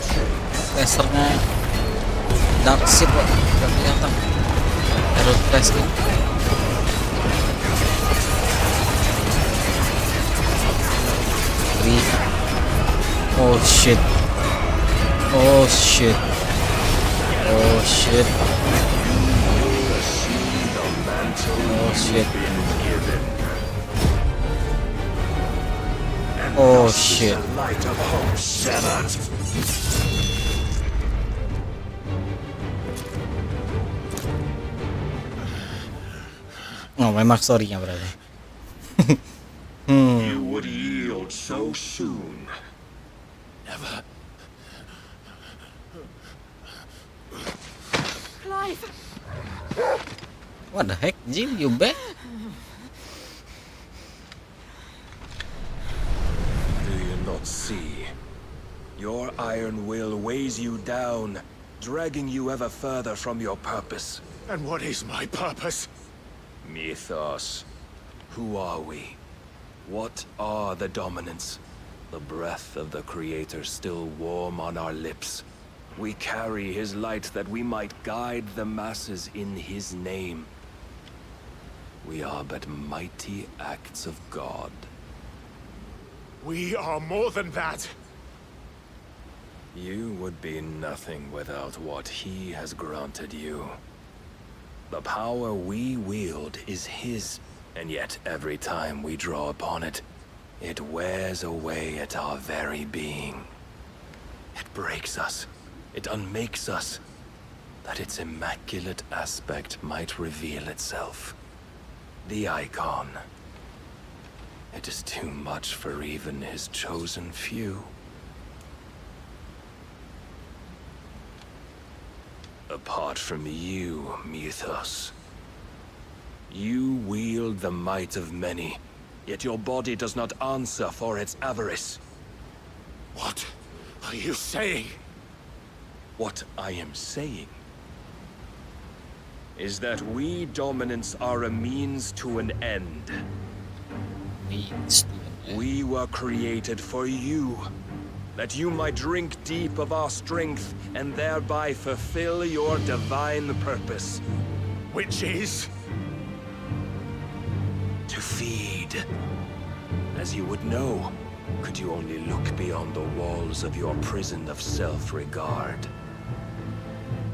lasernya dark seed kok, gak kelihatan. Arrow flash gitu. Oh shit. Oh shit. Oh shit. Oh shit. Oh shit. Light of hope severed. Oh, memang story-nya berarti. You would yield so soon. Never. Clive! What the heck, Jill? You back? Do you not see? Your iron will weighs you down, dragging you ever further from your purpose. And what is my purpose? Mythos. Who are we? What are the dominants? The breath of the Creator still warm on our lips. We carry his light that we might guide the masses in his name. We are but mighty acts of God. We are more than that. You would be nothing without what he has granted you. The power we wield is his, and yet every time we draw upon it, it wears away at our very being. It breaks us. It unmakes us, that its immaculate aspect might reveal itself. The icon. It is too much for even his chosen few. Apart from you, Mythos, you wield the might of many, yet your body does not answer for its avarice. What are you saying? What I am saying is that we dominants are a means to an end. We were created for you, that you might drink deep of our strength and thereby fulfill your divine purpose. Which is? To feed. As you would know, could you only look beyond the walls of your prison of self-regard.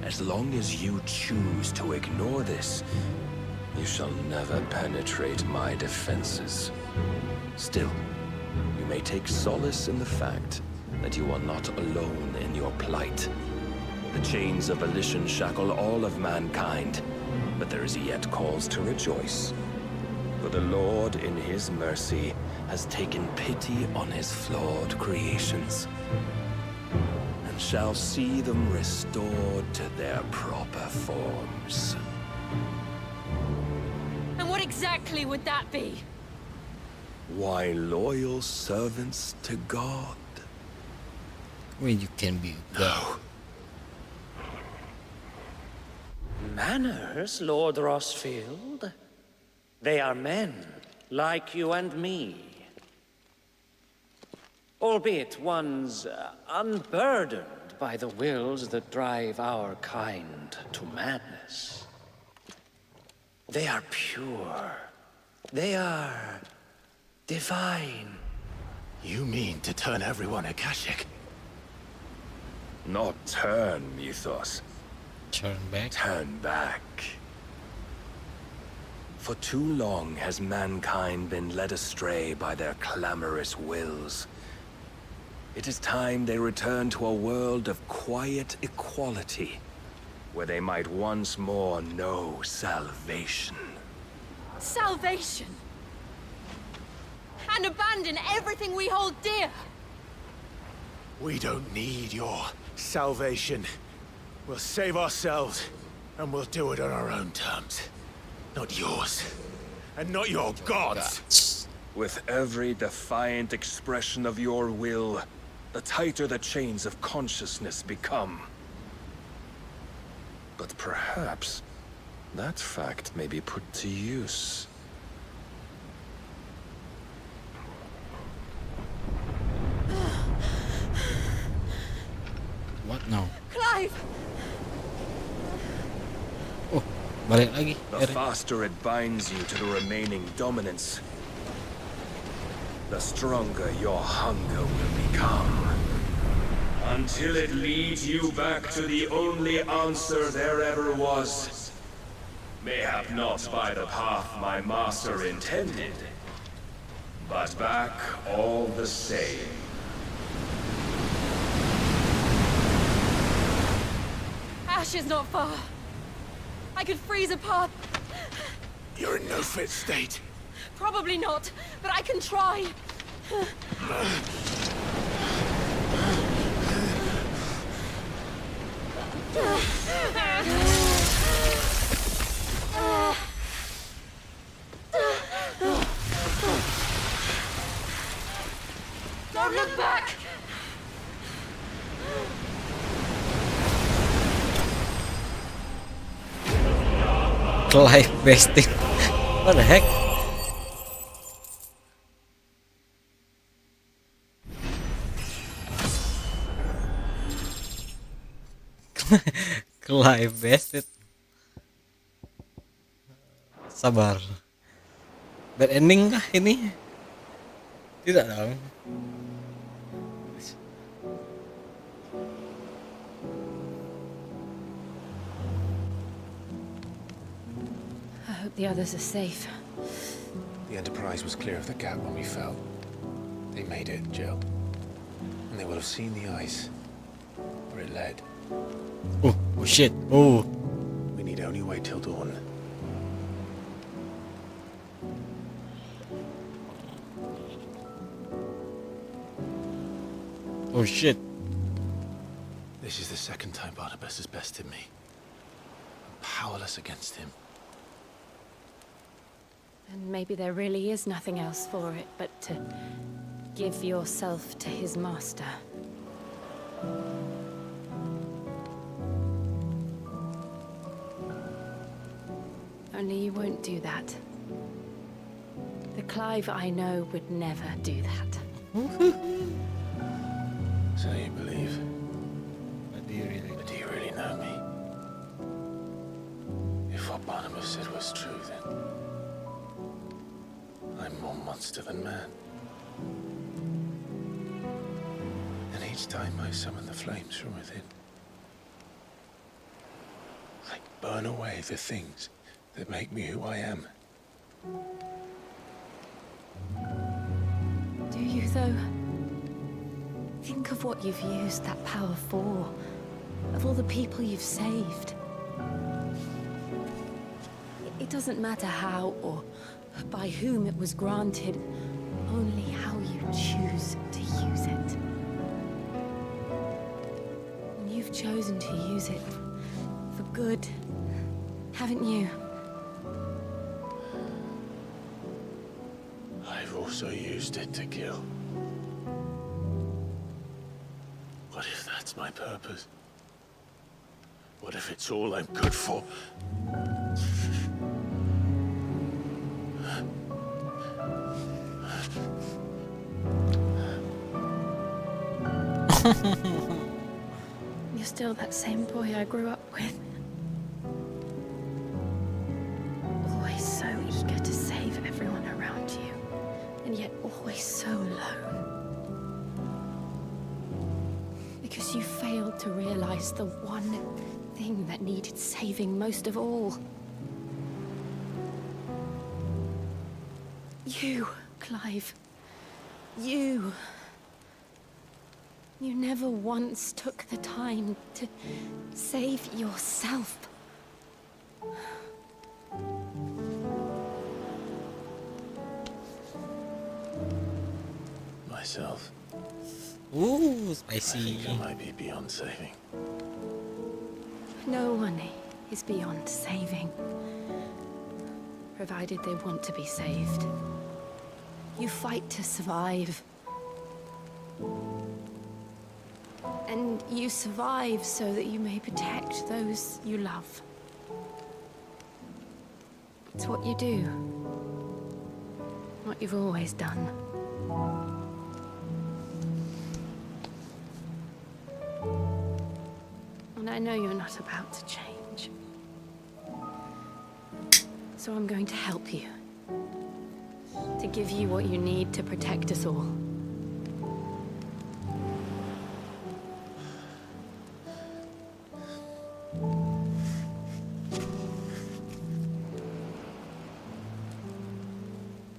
As long as you choose to ignore this, you shall never penetrate my defenses. Still, you may take solace in the fact that you are not alone in your plight. The chains of volition shackle all of mankind, but there is yet cause to rejoice. For the Lord, in his mercy, has taken pity on his flawed creations, and shall see them restored to their proper forms. And what exactly would that be? Why, loyal servants to God. Well, you can be God. Manners, Lord Rossfield? They are men, like you and me. Albeit ones unburdened by the wills that drive our kind to madness. They are pure. They are divine. You mean to turn everyone Akashic? Not turn, Mythos. Turn back? Turn back. For too long has mankind been led astray by their clamorous wills. It is time they return to a world of quiet equality, where they might once more know salvation. Salvation! And abandon everything we hold dear! We don't need your salvation. We'll save ourselves, and we'll do it on our own terms. Not yours, and not your gods. With every defiant expression of your will, the tighter the chains of consciousness become. But perhaps that fact may be put to use. What now? Clive! Oh, balik lagi. The faster it binds you to the remaining dominance, the stronger your hunger will become. Until it leads you back to the only answer there ever was. Mayhap not by the path my master intended, but back all the same. Ash is not far. I could freeze a path You're in no fit state. Probably not, but I can try. Don't look back! Clive besting. What the heck? Clive bested. Sabar. Bad ending kah ini? Tidak dong. I hope the others are safe. The Enterprise was clear of the gap when we fell. They made it, Jill. And they will have seen the ice where it led. Oh shit. Oh. We need only wait till dawn. Oh shit. This is the second time Barnabas has bested me. I'm powerless against him. And maybe there really is nothing else for it but to give yourself to his master. Only you won't do that. The Clive I know would never do that. So you believe? But do you really know me? If what Barnabas said was true, then I'm more monster than man. And each time I summon the flames from within, I burn away the things that make me who I am. Do you, though? Think of what you've used that power for, of all the people you've saved. It doesn't matter how or by whom it was granted, only how you choose to use it. And you've chosen to use it for good, haven't you? I've also used it to kill. What if that's my purpose? What if it's all I'm good for? You're still that same boy I grew up with. Always so eager to save everyone around you, and yet always so alone. Because you failed to realize the one thing that needed saving most of all. You, Clive. You. You never once took the time to save yourself. Myself. Ooh, spicy. I think I might be beyond saving. No one is beyond saving, provided they want to be saved. You fight to survive. And you survive so that you may protect those you love. It's what you do. What you've always done. And I know you're not about to change. So I'm going to help you. To give you what you need to protect us all.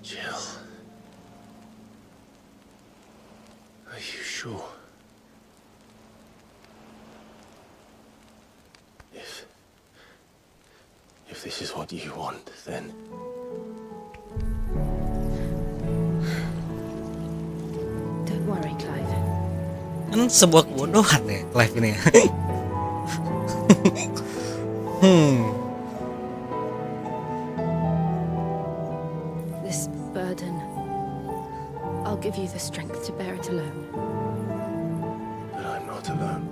Jill. Are you sure? If this is what you want, then worry, Clive. Kan sebuah kebodohan ya Clive ini ya. This burden, I'll give you the strength to bear it alone. But I'm not alone.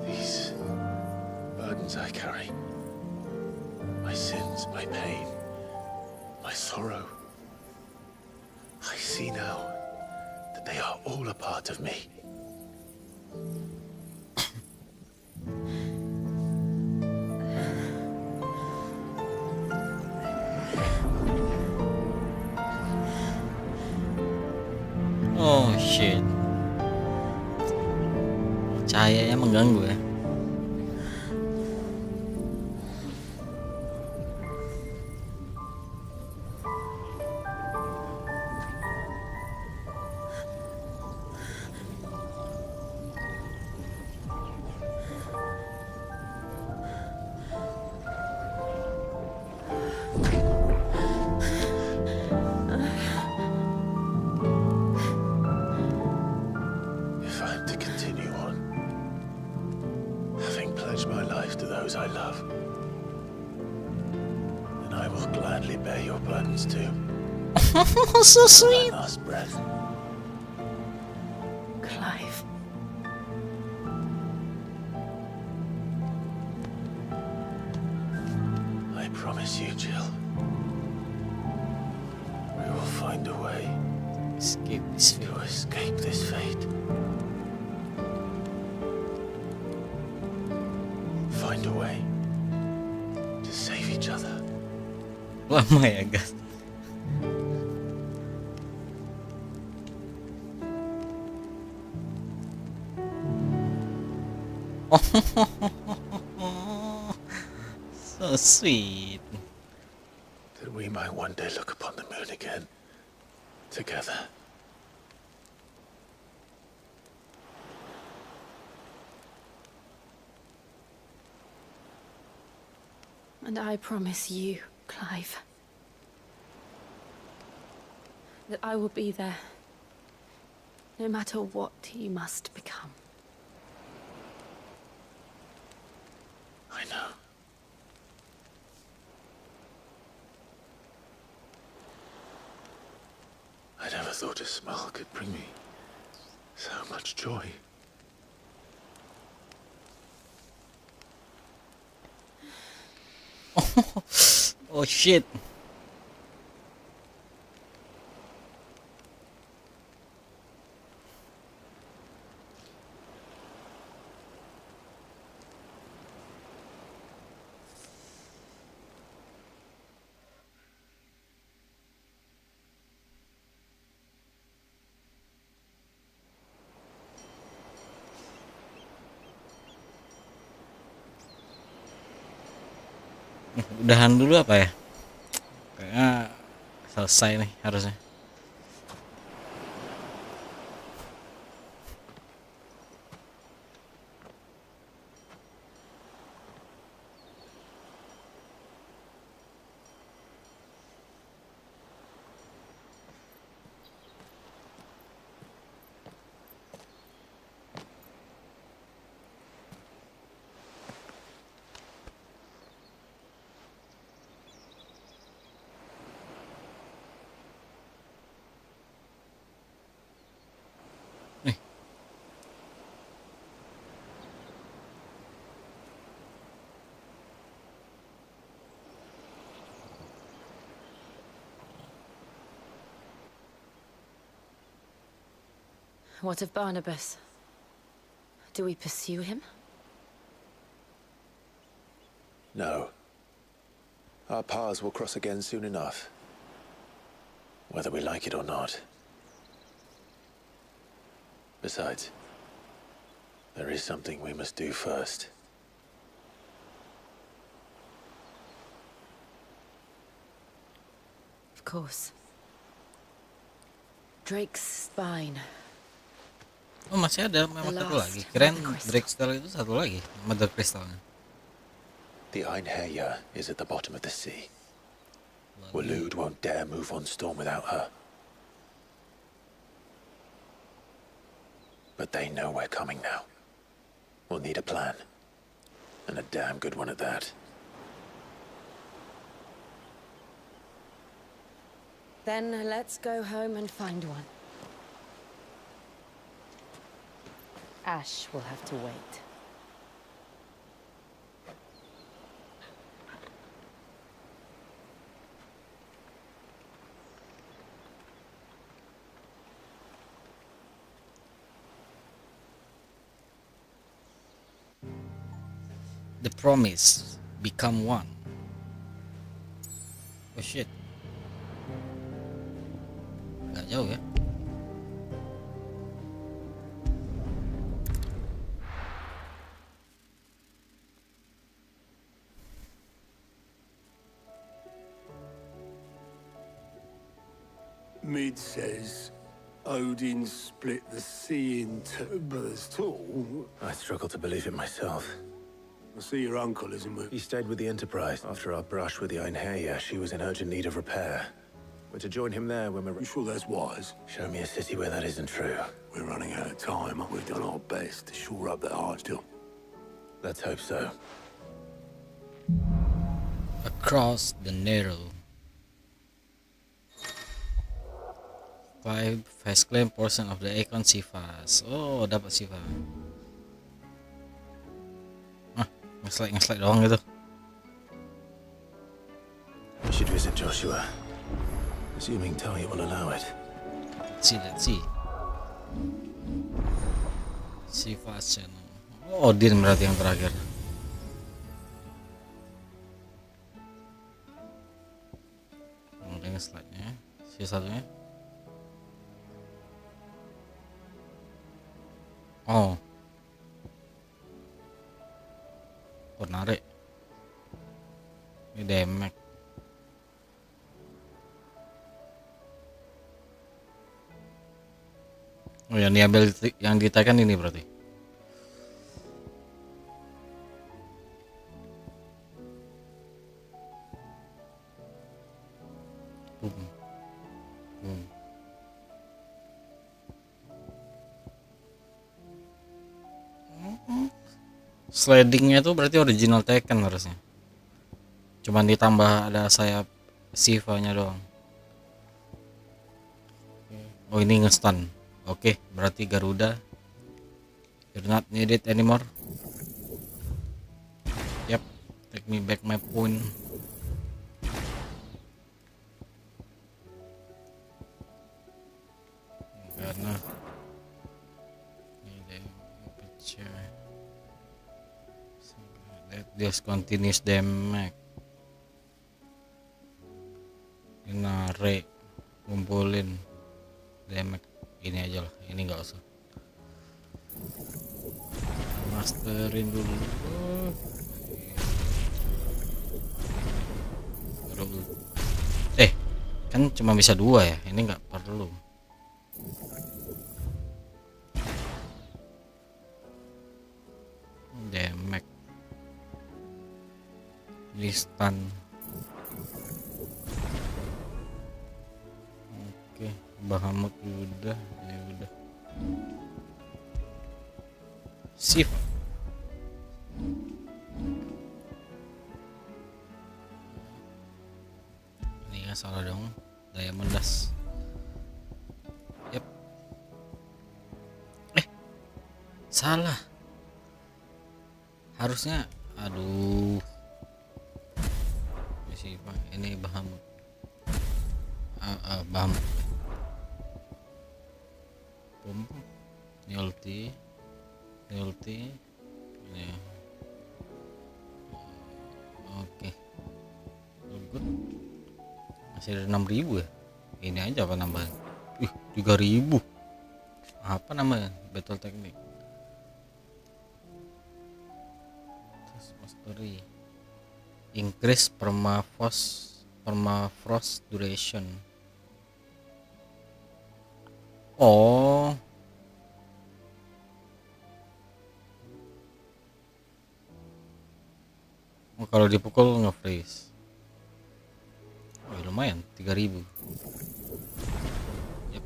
These burdens I carry, my sins, my pain, my sorrow, I see now that they are all a part of me. Oh shit. Cahayanya mengganggu ya. If I'm to continue on, having pledged my life to those I love, then I will gladly bear your burdens too. So sweet. My last breath. Clive. I promise you, Jill. We will find a way to escape this fate. Find a way to save each other. Lama ya guys. So sweet. That we might one day look upon the moon again, together. And I promise you, Clive, that I will be there, no matter what you must become. I know. I never thought a smile could bring me so much joy. Oh shit. Udahan dulu apa ya? Kayaknya selesai nih harusnya. What of Barnabas? Do we pursue him? No. Our paths will cross again soon enough. Whether we like it or not. Besides, there is something we must do first. Of course. Drake's spine. Oh masih ada memang satu lagi. Keren Drake Crystal itu satu lagi, Mother Crystalnya. The Einherjar is at the bottom of the sea. Waloed won't dare move on Storm without her. But they know we're coming now. We'll need a plan. And a damn good one at that. Then let's go home and find one. Ash will have to wait. The promise become one. Oh shit. Gak jauh ya. Mid says Odin split the sea in two, but as tall. I struggle to believe it myself. I see your uncle isn't with. He stayed with the Enterprise. After our brush with the Einherja, she was in urgent need of repair. We're to join him there when we're... You sure that's wise? Show me a city where that isn't true. We're running out of time. We've done our best to shore up that heart still. Let's hope so. Across the narrow. 5 fast claim portion of the icon Sivas. Oh, dapat Siva. Nge-slide doang gitu. We should visit Joshua. Assuming Talia will allow it. Let's see. Sivas channel. Oh, Odin berarti yang terakhir. Ini slide-nya. Si satunya. Oh. Narik. Ini damage. Oh, yang diambil, yang ditekan ini berarti. Slidingnya itu berarti original Tekken harusnya. Cuman ditambah ada sayap Siva-nya doang. Oh, ini nge-stun. Oke, berarti Garuda you're not needed anymore. Yep, take me back my point. Karena this continuous damage. Narik, ngumpulin damage ini aja lah, ini nggak usah. Masterin dulu. Kan cuma bisa 2 ya, ini nggak perlu. Damage di stun. Oke, Bahamut udah, ya udah. Sip. Ini nggak salah dong, Diamond Dust. Yep. Salah. Harusnya, aduh. Ini Bahamut. Bahamut. Ini ulti. Ini. Oke. Good. Masih ada 6.000 ya. Ini aja apa nambahan? 3.000. Apa namanya? Battle Technique. Mastery. Increase permafrost duration. Oh. Kalau dipukul nge-freeze. Oh, lumayan 3.000. Yep.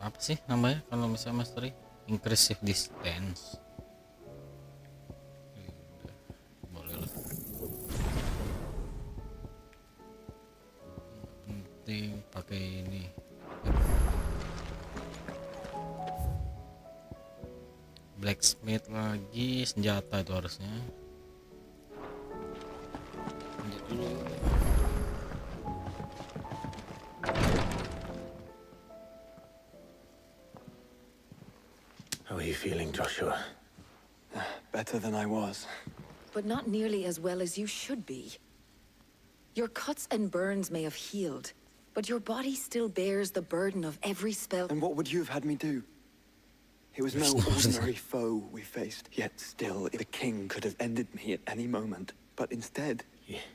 apa sih namanya kalau misalnya mastery? Increase distance. Boleh lah. Penting pakai ini. Blacksmith lagi, senjata itu harusnya. Lanjut dulu. How are you feeling, Joshua? Better than I was. But not nearly as well as you should be. Your cuts and burns may have healed, but your body still bears the burden of every spell. And what would you have had me do? It was no ordinary foe we faced, yet still the king could have ended me at any moment. But instead... Yeah.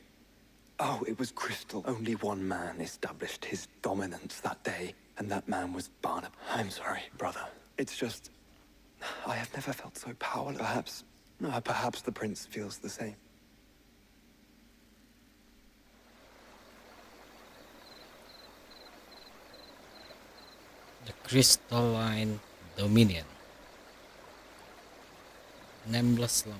Oh, it was crystal. Only one man established his dominance that day, and that man was Barnab. I'm sorry, brother. It's just... I have never felt so powerless. Perhaps the prince feels the same. The Crystalline Dominion. 16 lang.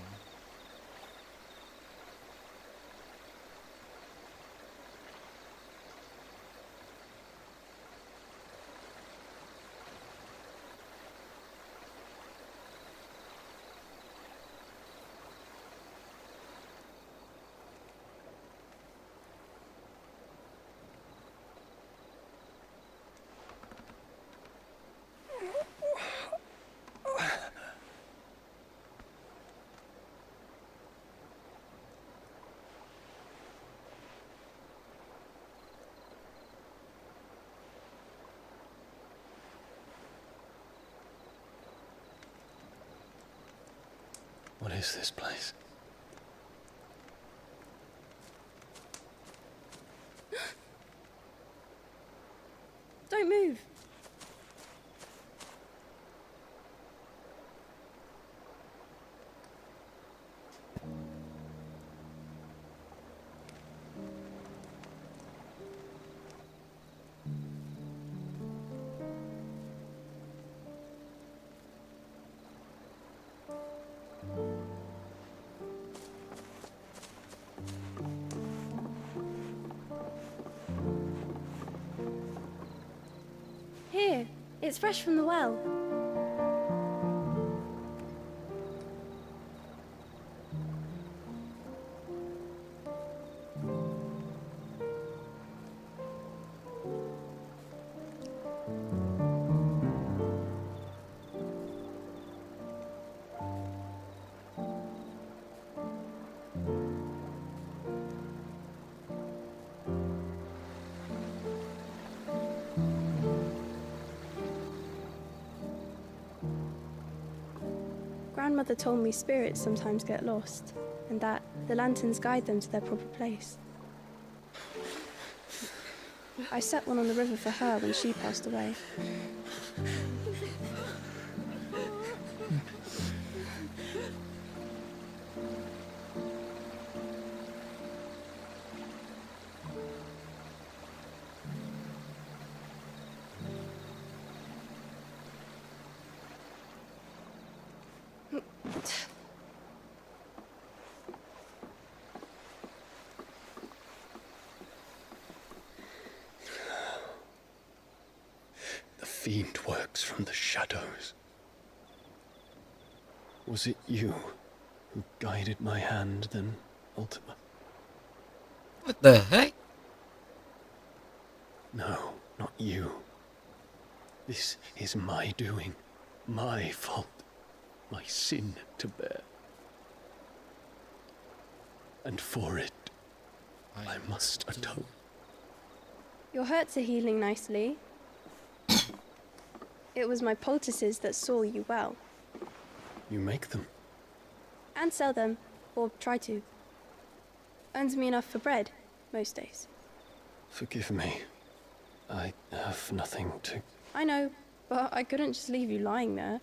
What is this place? Don't move. Here, it's fresh from the well. Grandmother told me spirits sometimes get lost, and that the lanterns guide them to their proper place. I set one on the river for her when she passed away. The fiend works from the shadows. Was it you who guided my hand then, Ultima? What the heck? No, not you. This is my doing, my fault, my sin to bear. And for it, I must atone. Your hurts are healing nicely. It was my poultices that saw you well. You make them? And sell them, or try to. Earns me enough for bread, most days. Forgive me. I have nothing to... I know, but I couldn't just leave you lying there.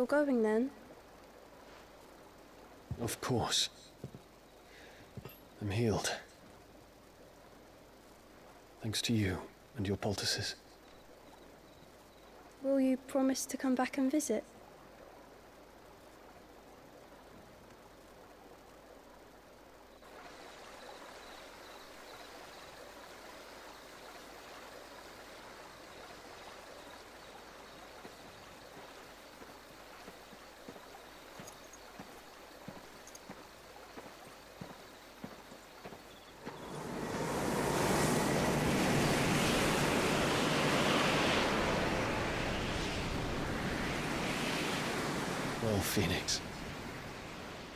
You're going then? Of course. I'm healed. Thanks to you and your poultices. Will you promise to come back and visit? Well, Phoenix,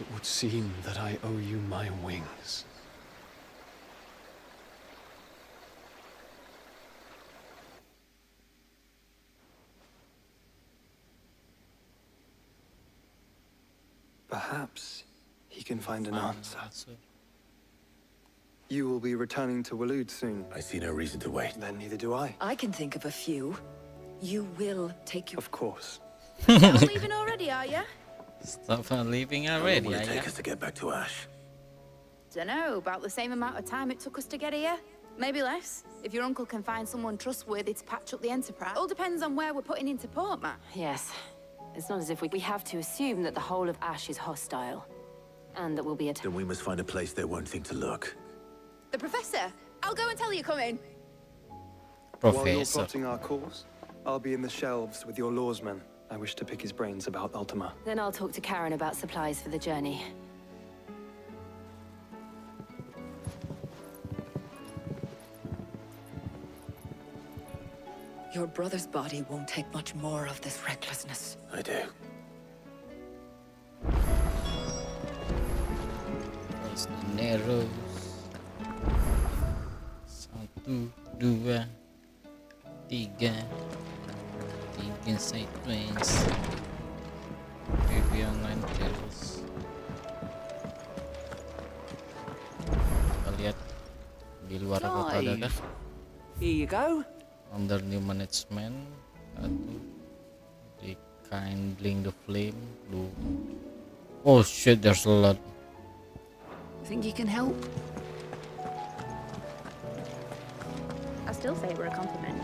it would seem that I owe you my wings. Perhaps he can find an answer. You will be returning to Waloed soon. I see no reason to wait. Then neither do I. I can think of a few. You will take your... Of course. Not leaving already, are you? Stop leaving How long already, will it yeah? take us to get back to Ash? Dunno, about the same amount of time it took us to get here. Maybe less, if your uncle can find someone trustworthy to patch up the Enterprise. All depends on where we're putting into port, Matt. Yes. It's not as if we have to assume that the whole of Ash is hostile. And that we'll be Then we must find a place they won't think to look. The Professor! I'll go and tell you come in. While you're plotting our course, I'll be in the shelves with your lawsman. I wish to pick his brains about Ultima. Then I'll talk to Karen about supplies for the journey. Your brother's body won't take much more of this recklessness. I do. Terus Neros. 1, 2, 3. 3 side twins. Maybe online kills. Kita lihat di luar kota ada kan? Here you go. Under new management, rekindling the flame. Oh shit, there's a lot. Think you can help? I still say it were a compliment.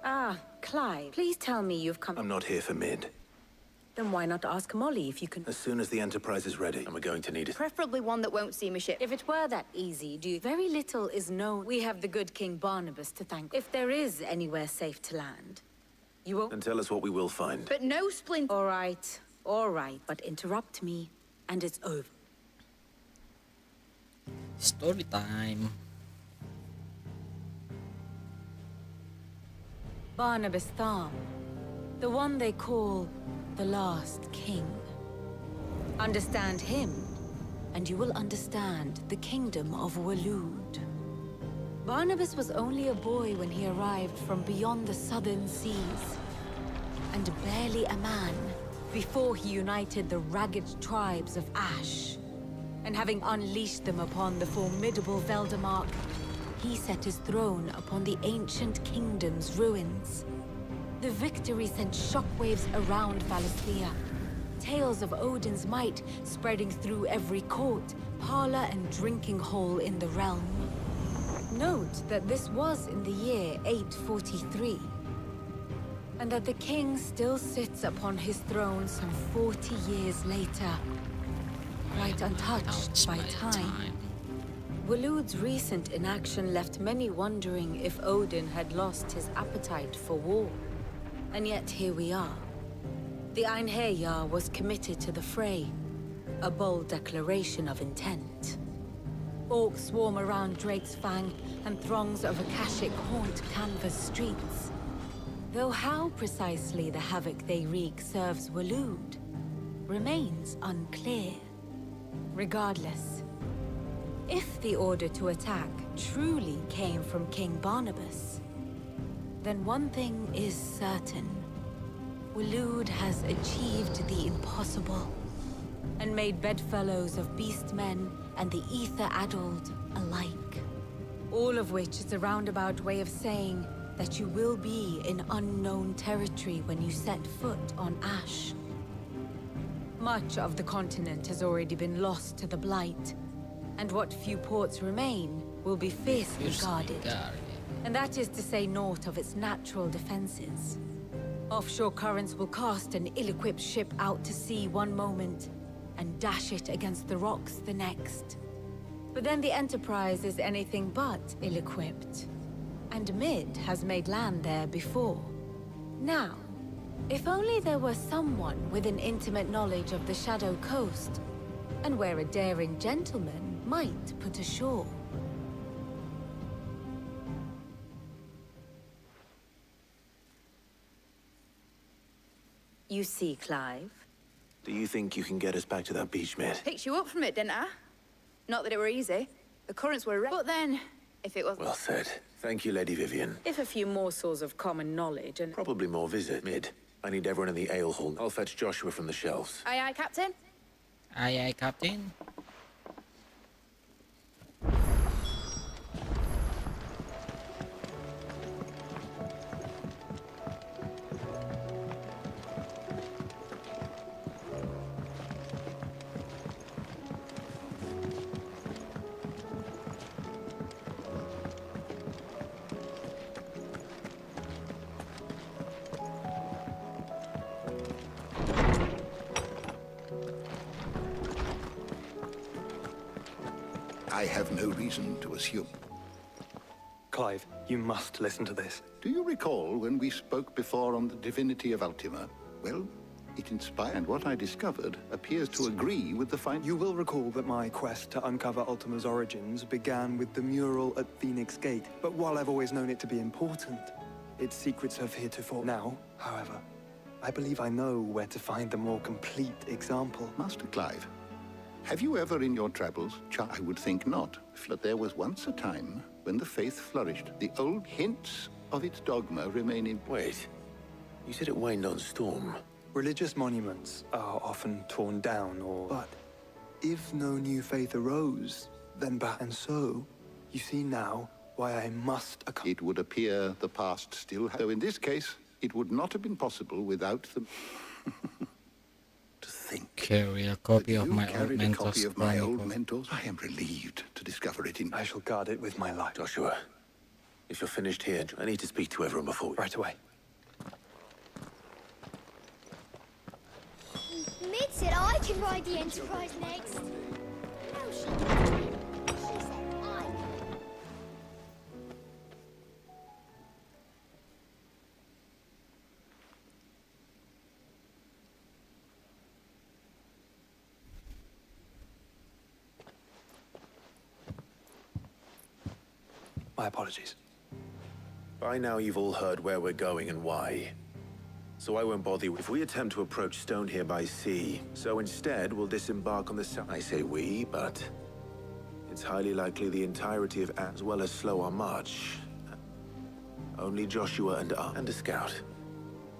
Ah, Clive, please tell me you've come... I'm not here for mid. Then why not ask Molly if you can... As soon as the Enterprise is ready, and we're going to need it. Preferably one that won't see me ship. If it were that easy, very little is known. We have the good King Barnabas to thank. If there is anywhere safe to land, you won't... And tell us what we will find. But no splint... All right, but interrupt me, and it's over. Story time. Barnabas Tham, the one they call the last king. Understand him, and you will understand the kingdom of Waloed. Barnabas was only a boy when he arrived from beyond the southern seas, and barely a man before he united the ragged tribes of Ash. And having unleashed them upon the formidable Veldamark, he set his throne upon the ancient kingdom's ruins. The victory sent shockwaves around Valisthea. Tales of Odin's might spreading through every court, parlor, and drinking hole in the realm. Note that this was in the year 843, and that the king still sits upon his throne some 40 years later, quite untouched by time. Waloed's recent inaction left many wondering if Odin had lost his appetite for war. And yet here we are. The Einherjar was committed to the fray, a bold declaration of intent. Orcs swarm around Drake's Fang, and throngs of Akashic haunt Canva's streets. Though how precisely the havoc they wreak serves Waloed remains unclear. Regardless, if the order to attack truly came from King Barnabas, then one thing is certain. Waloed has achieved the impossible, and made bedfellows of beastmen and the ether-addled alike. All of which is a roundabout way of saying that you will be in unknown territory when you set foot on Ash. Much of the continent has already been lost to the Blight, and what few ports remain will be fiercely guarded. And that is to say naught of its natural defenses. Offshore currents will cast an ill-equipped ship out to sea one moment, and dash it against the rocks the next. But then the Enterprise is anything but ill-equipped. And Mid has made land there before. Now, if only there were someone with an intimate knowledge of the Shadow Coast, and where a daring gentleman might put ashore. You see, Clive? Do you think you can get us back to that beach, Mid? Picked you up from it, didn't I? Not that it were easy. The currents were but then, if it was... Well said. Thank you, Lady Vivian. If a few morsels of common knowledge and... Probably more visit, Mid. I need everyone in the ale hall. I'll fetch Joshua from the shelves. Aye, aye, Captain. Aye, aye, Captain. I have no reason to assume. Clive, you must listen to this. Do you recall when we spoke before on the divinity of Ultima? Well, it inspired, and what I discovered appears to agree with the find. You will recall that my quest to uncover Ultima's origins began with the mural at Phoenix Gate. But while I've always known it to be important, its secrets have heretofore. Now, however, I believe I know where to find the more complete example. Master Clive, have you ever in your travels, I would think not, but there was once a time when the faith flourished. The old hints of its dogma remain in... Wait, you said it waned on Storm. Religious monuments are often torn down or... But if no new faith arose, then back. And so, you see now why I must... It would appear the past still... Though in this case, it would not have been possible without the... Carry a copy of my old mentors. I am relieved to discover it in... I shall guard it with my life. Joshua, if you're finished here, I need to speak to everyone before... Right away. Mid said I can ride the Enterprise next. No, she didn't. She said I can. My apologies. By now you've all heard where we're going and why. So I won't bother you if we attempt to approach Stone here by sea. So instead, we'll disembark on the south. I say we, but it's highly likely the entirety of as well as slow our march. Only Joshua and a scout.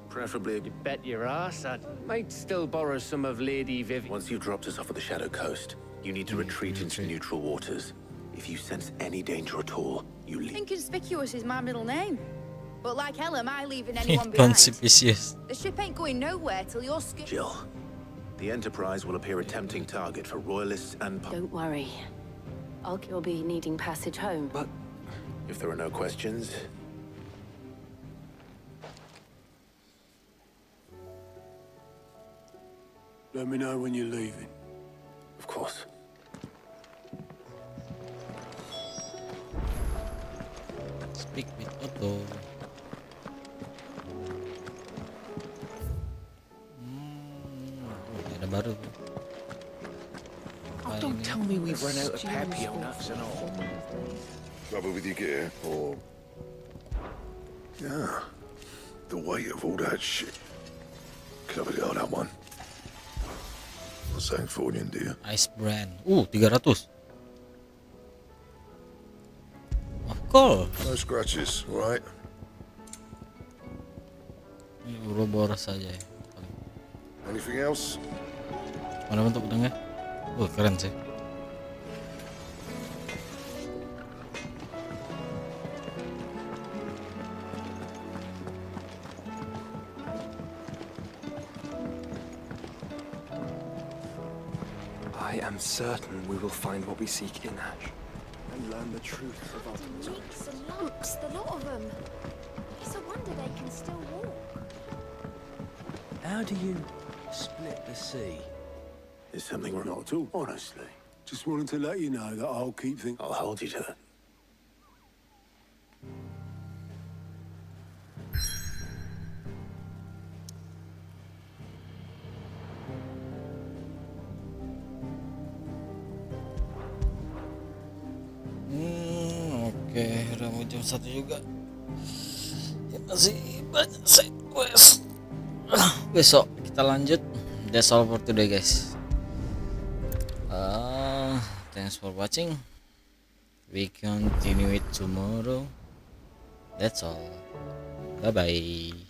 Preferably... You bet your ass I might still borrow some of Lady Vivian. Once you've dropped us off at the Shadow Coast, you need to retreat into neutral waters. If you sense any danger at all, you leave. Inconspicuous is my middle name. But like hell am I leaving anyone behind. Conspicuous. The ship ain't going nowhere till you're Jill, the Enterprise will appear a tempting target for royalists and... Don't worry. You'll be needing passage home. But if there are no questions... Let me know when you're leaving. Of course. Speak with Otto. Ada baru. Oh, don't tell me we've run out of papio nuts and all. Trouble with your gear, or... Yeah, the weight of all that shit. Covered it on that one. What's that for you, dear? Ice brand. 300. Of course. No scratches, right? Ini Uroboros saja ya. Anything else? Mana bentuk pedangnya? Keren sih. am certain we will find what we seek in Ash and learn the truth of Ultima's origins. Nicks and lumps, the lot of them. It's a wonder they can still walk. How do you split the sea? There's something wrong, not at all, honestly. Just wanted to let you know that I'll keep things. I'll hold you to that. Oke, udah mau jam 1 juga. Ya, masih banyak side quest. Besok kita lanjut. That's all for today, guys. Thanks for watching. We continue it tomorrow. That's all. Bye bye.